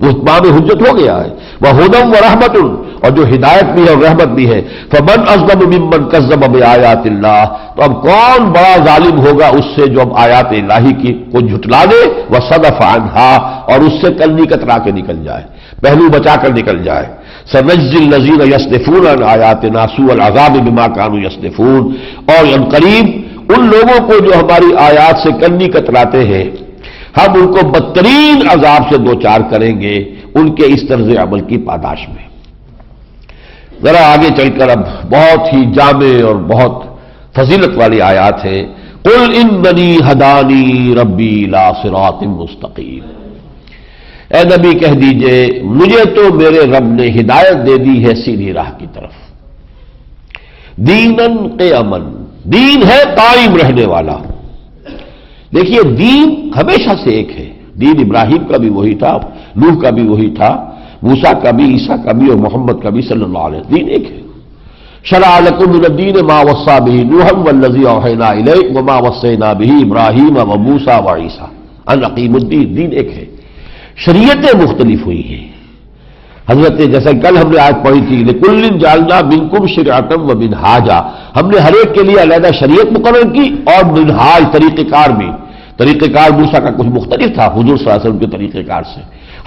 وہ اتمام حجت ہو گیا ہے. وہدی ورحمۃ. اور جو ہدایت بھی ہے اور رحمت بھی ہے. فمن اظلم ممن کذب بآیات اللہ. تو اب کون بڑا ظالم ہوگا اس سے جو اب آیات الہی کی کو جھٹلا دے وصدف عنہا، اور اس سے کلنی کترا کے نکل جائے، پہلو بچا کر نکل جائے. سنجزی الذین یصدفون عن آیاتنا سوء العذاب بما كانوا یصدفون. اور ان قریب ان لوگوں کو جو ہماری آیات سے کلنی کتراتے ہیں ہم ان کو بدترین عذاب سے دوچار کریں گے ان کے اس طرز عمل کی پاداش میں. ذرا آگے چل کر اب بہت ہی جامع اور بہت فضیلت والی آیات ہے. قل اننی ہدانی ربی الی صراط مستقیم. اے نبی کہہ دیجئے مجھے تو میرے رب نے ہدایت دے دی ہے سیدھی راہ کی طرف. دینن قیمن. دین ہے قائم رہنے والا. دیکھیے دین ہمیشہ سے ایک ہے. دین ابراہیم کا بھی وہی تھا، نوح کا بھی وہی تھا، موسیٰ کا بھی، عیسیٰ کا بھی اور محمد کا بھی صلی اللہ علیہ وسلم. دین ایک ہے. شرع لکم من الدین ما وصی بہ نوحا والذی اوحینا الیک وما وصینا بہ ابراہیم وموسیٰ وعیسیٰ ان اقیموا الدین. دین ایک ہے، شریعتیں مختلف ہوئی ہیں. حضرت جیسا کل ہم نے آیت پڑھی تھی لکل جعلنا منکم شرعۃ ومنہاجا. ہم نے ہر ایک کے لیے علیحدہ شریعت مقرر کی اور منہاج طریقہ کار بھی. طریقہ کار موسیٰ کا کچھ مختلف تھا حضور صلی اللہ علیہ وسلم کے طریقہ کار سے.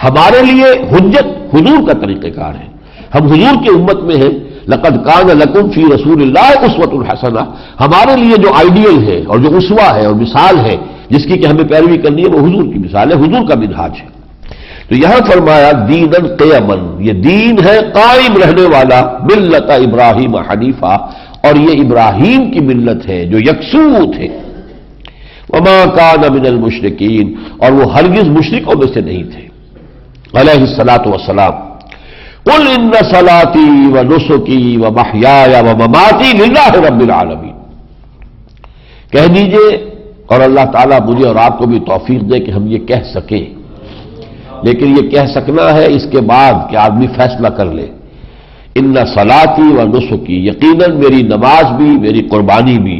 ہمارے لیے حجت حضور کا طریقہ کار ہے. ہم حضور کی امت میں ہیں. لقد کان لکم فی رسول اللہ اسوۃ حسنہ. ہمارے لیے جو آئیڈیل ہے اور جو اسوہ ہے اور مثال ہے جس کی کہ ہمیں پیروی کرنی ہے وہ حضور کی مثال ہے، حضور کا منہاج ہے. تو یہاں فرمایا دینن قیمن. یہ دین ہے قائم رہنے والا. ملت ابراہیم حنیفہ. اور یہ ابراہیم کی ملت ہے جو یکسو تھے. وما کان من المشرکین. اور وہ ہرگز مشرکوں میں سے نہیں تھے علیہ الصلاۃ والسلام. قل ان صلاتی ونسکی ومحیای ومماتی للہ رب العالمین. کہہ دیجئے اور اللہ تعالیٰ مجھے اور آپ کو بھی توفیق دے کہ ہم یہ کہہ سکیں. لیکن یہ کہہ سکنا ہے اس کے بعد کہ آدمی فیصلہ کر لے. ان صلاتی ونسکی. یقیناً میری نماز بھی، میری قربانی بھی،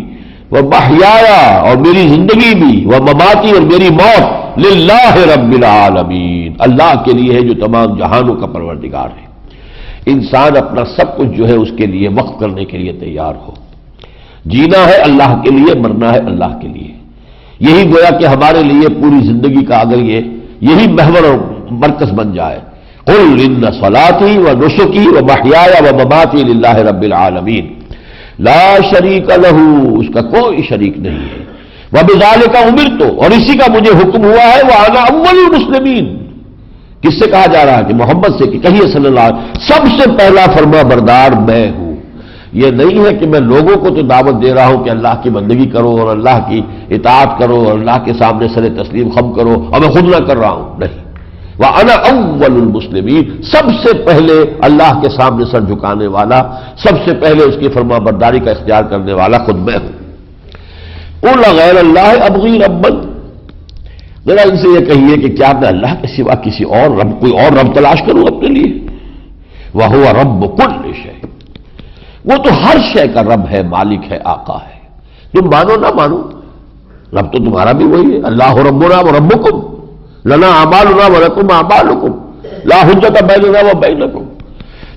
ومحیای اور میری زندگی بھی، ومماتی اور میری موت للہ رب العالمین. اللہ کے لیے ہے جو تمام جہانوں کا پروردگار ہے. انسان اپنا سب کچھ جو ہے اس کے لیے وقف کرنے کے لیے تیار ہو. جینا ہے اللہ کے لیے، مرنا ہے اللہ کے لیے. یہی گویا کہ ہمارے لیے پوری زندگی کا اگر یہی محور اور مرکز بن جائے. قل ان صلاتی ونسکی ومحیای ومماتی للہ رب العالمین لا شریک لہ. اس کا کوئی شریک نہیں ہے. وبذالک امرت. اور اسی کا مجھے حکم ہوا ہے. وانا اول المسلمین. کس سے کہا جا رہا ہے؟ کہ محمد سے. کہ کہیے صلی اللہ علیہ وسلم سب سے پہلا فرما بردار میں ہوں. یہ نہیں ہے کہ میں لوگوں کو تو دعوت دے رہا ہوں کہ اللہ کی بندگی کرو اور اللہ کی اطاعت کرو اور اللہ کے سامنے سر تسلیم خم کرو اور میں خود نہ کر رہا ہوں. نہیں. وَأَنَا أَوَّلُ الْمُسْلِمِينَ. سب سے پہلے اللہ کے سامنے سر جھکانے والا، سب سے پہلے اس کی فرما برداری کا اختیار کرنے والا خود میں ہوں. قُلْ غَيْرَ اللَّهِ أَبْغِي رَبًّا. ذرا ان سے یہ کہیے کہ کیا میں اللہ کے سوا کسی اور رب، کوئی اور رب تلاش کروں اپنے لیے؟ وَهُوَ رَبُّ كُلِّ شَيْءٍ. وہ تو ہر شے کا رب ہے، مالک ہے، آقا ہے. تم مانو نہ مانو رب تو تمہارا بھی وہی ہے. اللہ ربنا وربکم لنا اعمالنا ولکم اعمالکم لا حجت بیننا وبینکم.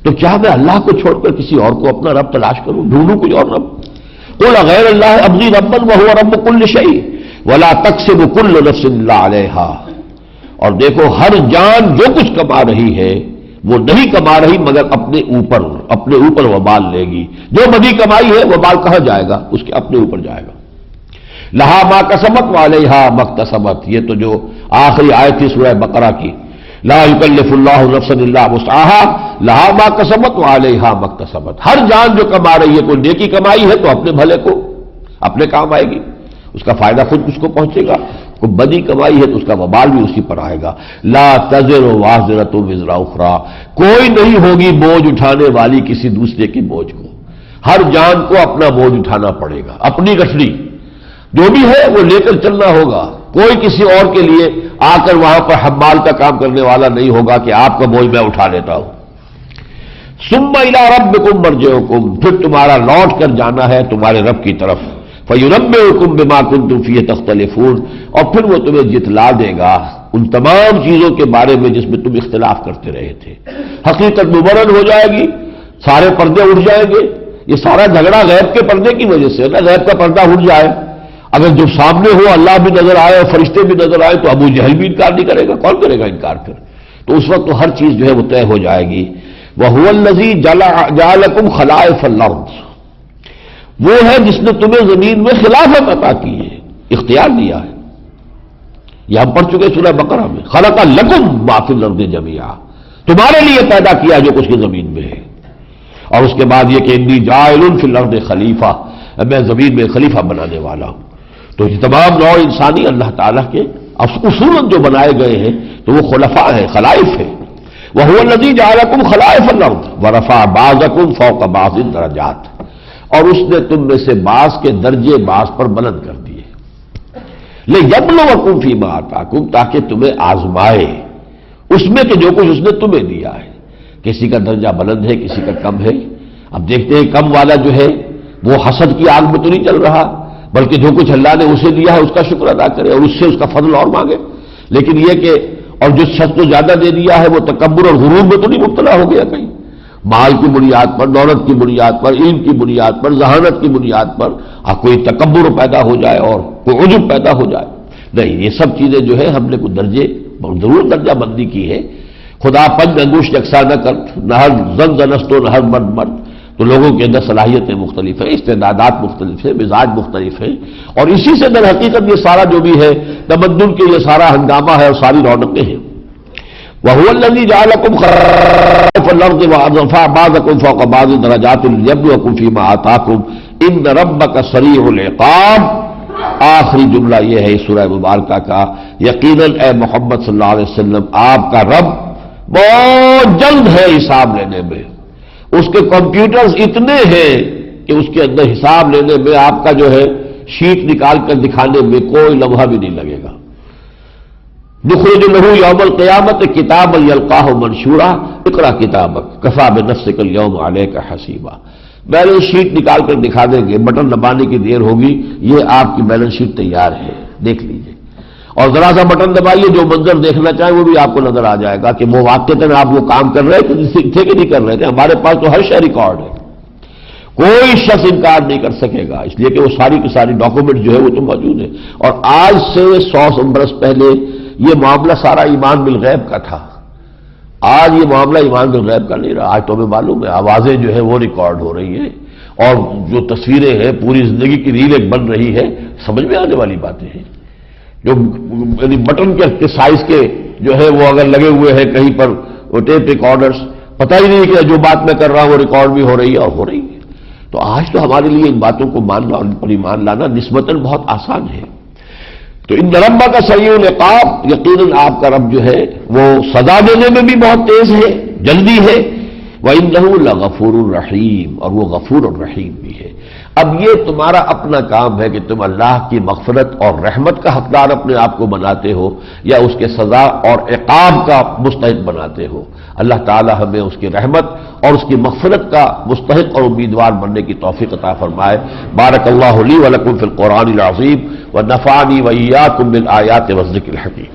تو کیا میں اللہ کو چھوڑ کر کسی اور کو اپنا رب تلاش کروں، ڈھونڈوں کوئی اور رب؟ قل غیر اللہ ابغی ربا وهو رب كل شيء ولا تكسب كل نفس الا عليها. اور دیکھو ہر جان جو کچھ کما رہی ہے وہ نہیں کما رہی مگر اپنے اوپر وبال لے گی. جو بدی کمائی ہے وبال کہاں جائے گا؟ اس کے اپنے اوپر جائے گا. لہا ما کسبت وعلیہا ما اکتسبت. یہ تو جو آخری آیت تھی سورہ بقرہ کی. لا یکلف اللہ نفسا الا وسعها لہا ما کسبت وعلیہا ما اکتسبت، ہر جان جو کما رہی ہے، کوئی نیکی کمائی ہے تو اپنے بھلے کو اپنے کام آئے گی، اس کا فائدہ خود اس کو پہنچے گا، کوئی بدی کمائی ہے تو اس کا وبال بھی اسی پر آئے گا۔ لا تزر وازرۃ وزر اخری، کوئی نہیں ہوگی بوجھ اٹھانے والی کسی دوسرے کی بوجھ کو، ہر جان کو اپنا بوجھ اٹھانا پڑے گا، اپنی گٹھڑی جو بھی ہے وہ لے کر چلنا ہوگا، کوئی کسی اور کے لیے آ کر وہاں پر حمال کا کام کرنے والا نہیں ہوگا کہ آپ کا بوجھ میں اٹھا لیتا ہوں۔ ثم الی ربکم مرجعکم، پھر تمہارا لوٹ کر جانا ہے تمہارے رب کی طرف، فینبئکم بما کنتم فیہ تختلفون، اور پھر وہ تمہیں جتلا دے گا ان تمام چیزوں کے بارے میں جس میں تم اختلاف کرتے رہے تھے۔ حقیقت مبرہن ہو جائے گی، سارے پردے اٹھ جائیں گے۔ یہ سارا جھگڑا غیب کے پردے کی وجہ سے نا، غیب کا پردہ اٹھ جائے، اگر جو سامنے ہو اللہ بھی نظر آئے اور فرشتے بھی نظر آئے تو ابو جہل بھی انکار نہیں کرے گا، کون کرے گا انکار پھر؟ تو اس وقت تو ہر چیز جو ہے وہ طے ہو جائے گی۔ وَهُوَ الَّذِي جَعَلَكُمْ خَلَائِفَ الْأَرْضِ، وہ ہے جس نے تمہیں زمین میں خلافت عطا کی ہے، اختیار دیا ہے۔ یہ ہم پڑھ چکے سورہ بقرہ میں، خَلَقَ لَكُمْ مَا فِي الْأَرْضِ جَمِيعًا، تمہارے لیے پیدا کیا جو کچھ کی زمین میں ہے۔ اور اس کے بعد یہ کہ انی جاعل فی الارض خلیفہ، میں زمین میں خلیفہ بنانے والا ہوں۔ تو یہ تمام نوع انسانی اللہ تعالیٰ کے اصول جو بنائے گئے ہیں تو وہ خلفاء ہیں، خلائف ہیں۔ وَهُوَ الَّذِي جَعَلَكُمْ خَلَائِفَ الْأَرْضِ وَرَفَعَ بَعْضَكُمْ فَوْقَ بَعْضٍ دَرَجَاتٍ، اور اس نے تم میں سے بعض کے درجے بعض پر بلند کر دیے۔ لِيَبْلُوَكُمْ فِيمَا آتَاكُمْ، تاکہ تمہیں آزمائے اس میں کہ جو کچھ اس نے تمہیں دیا ہے۔ کسی کا درجہ بلند ہے، کسی کا کم ہے۔ اب دیکھتے ہیں کم والا جو ہے وہ حسد کی آگ میں تو نہیں چل رہا، بلکہ جو کچھ اللہ نے اسے دیا ہے اس کا شکر ادا کرے اور اس سے اس کا فضل اور مانگے۔ لیکن یہ کہ اور جس شخص کو زیادہ دے دیا ہے وہ تکبر اور غرور میں تو نہیں مبتلا ہو گیا کہیں، مال کی بنیاد پر، دولت کی بنیاد پر، علم کی بنیاد پر، ذہانت کی بنیاد پر کوئی تکبر پیدا ہو جائے اور کوئی عجب پیدا ہو جائے؟ نہیں، یہ سب چیزیں جو ہے ہم نے کچھ درجے ضرور درجہ بندی کی ہے۔ خدا پنج انگوش یکساں نہ کر، نہ ہر زن زنست و نہ ہر مرد مرد، تو لوگوں کے اندر صلاحیتیں مختلف ہیں، استعدادات مختلف ہیں، مزاج مختلف ہیں، اور اسی سے در حقیقت یہ سارا جو بھی ہے تمدن کے یہ سارا ہنگامہ ہے اور ساری رونقیں ہیں۔ وَهُوَ الَّذِي جَعَلَكُمْ خَلَائِفَ الْأَرْضِ وَرَفَعَ بَعْضَكُمْ فَوْقَ بَعْضٍ دَرَجَاتٍ لِيَبْلُوَكُمْ فِيمَا آتَاكُمْ إِنَّ رَبَّكَ سَرِيعُ الْعِقَابِ۔ آخری جملہ یہ ہے سورہ مبارکہ کا، یقیناً اے محمد صلی اللہ علیہ وسلم آپ کا رب بہت جلد ہے حساب لینے میں، اس کے کمپیوٹرز اتنے ہیں کہ اس کے اندر حساب لینے میں آپ کا جو ہے شیٹ نکال کر دکھانے میں کوئی لمحہ بھی نہیں لگے گا۔ نخرج لہ یوم القیامت کتابا یلقاہ منشورا اقرأ کتابک کفی بنفسک الیوم علیک حسیبا، بیلنس شیٹ نکال کر دکھا دیں گے، بٹن دبانے کی دیر ہوگی، یہ آپ کی بیلنس شیٹ تیار ہے، دیکھ لیجئے، اور ذرا سا بٹن دبائیے، جو منظر دیکھنا چاہیں وہ بھی آپ کو نظر آ جائے گا کہ وہ واقعتاً آپ وہ کام کر رہے تھے کہ نہیں کر رہے تھے۔ ہمارے پاس تو ہر شے ریکارڈ ہے، کوئی شخص انکار نہیں کر سکے گا، اس لیے کہ وہ ساری کی ساری ڈاکومنٹ جو ہے وہ تو موجود ہے۔ اور آج سے 100 برس پہلے یہ معاملہ سارا ایمان بالغیب کا تھا، آج یہ معاملہ ایمان بالغیب کا نہیں رہا۔ آج تو ہمیں معلوم ہے آوازیں جو ہے وہ ریکارڈ ہو رہی ہیں، اور جو تصویریں ہیں پوری زندگی کی ریل ایک بن رہی ہے، سمجھ میں آنے والی باتیں ہیں۔ جو یعنی بٹن کے سائز کے جو ہے وہ اگر لگے ہوئے ہیں کہیں پر وہ ٹیپ ریکارڈرز، پتہ ہی نہیں کہ جو بات میں کر رہا ہوں وہ ریکارڈ بھی ہو رہی ہے اور ہو رہی ہے۔ تو آج تو ہمارے لیے ان باتوں کو ماننا اور ان پر ایمان لانا نسبتاً بہت آسان ہے۔ تو ان ربک کا سریع العقاب، یقیناً آپ کا رب جو ہے وہ سزا دینے میں بھی بہت تیز ہے، جلدی ہے۔ وَإِنَّهُ لَغَفُورٌ رَحِيمٌ، اور وہ غفور اور رحیم بھی ہے۔ اب یہ تمہارا اپنا کام ہے کہ تم اللہ کی مغفرت اور رحمت کا حقدار اپنے آپ کو بناتے ہو یا اس کے سزا اور عقاب کا مستحق بناتے ہو۔ اللہ تعالی ہمیں اس کی رحمت اور اس کی مغفرت کا مستحق اور امیدوار بننے کی توفیق عطا فرمائے۔ بارک اللہ لی ولکم فی القرآن العظیم ونفعنی وإیاکم بالآیات والذکر الحکیم۔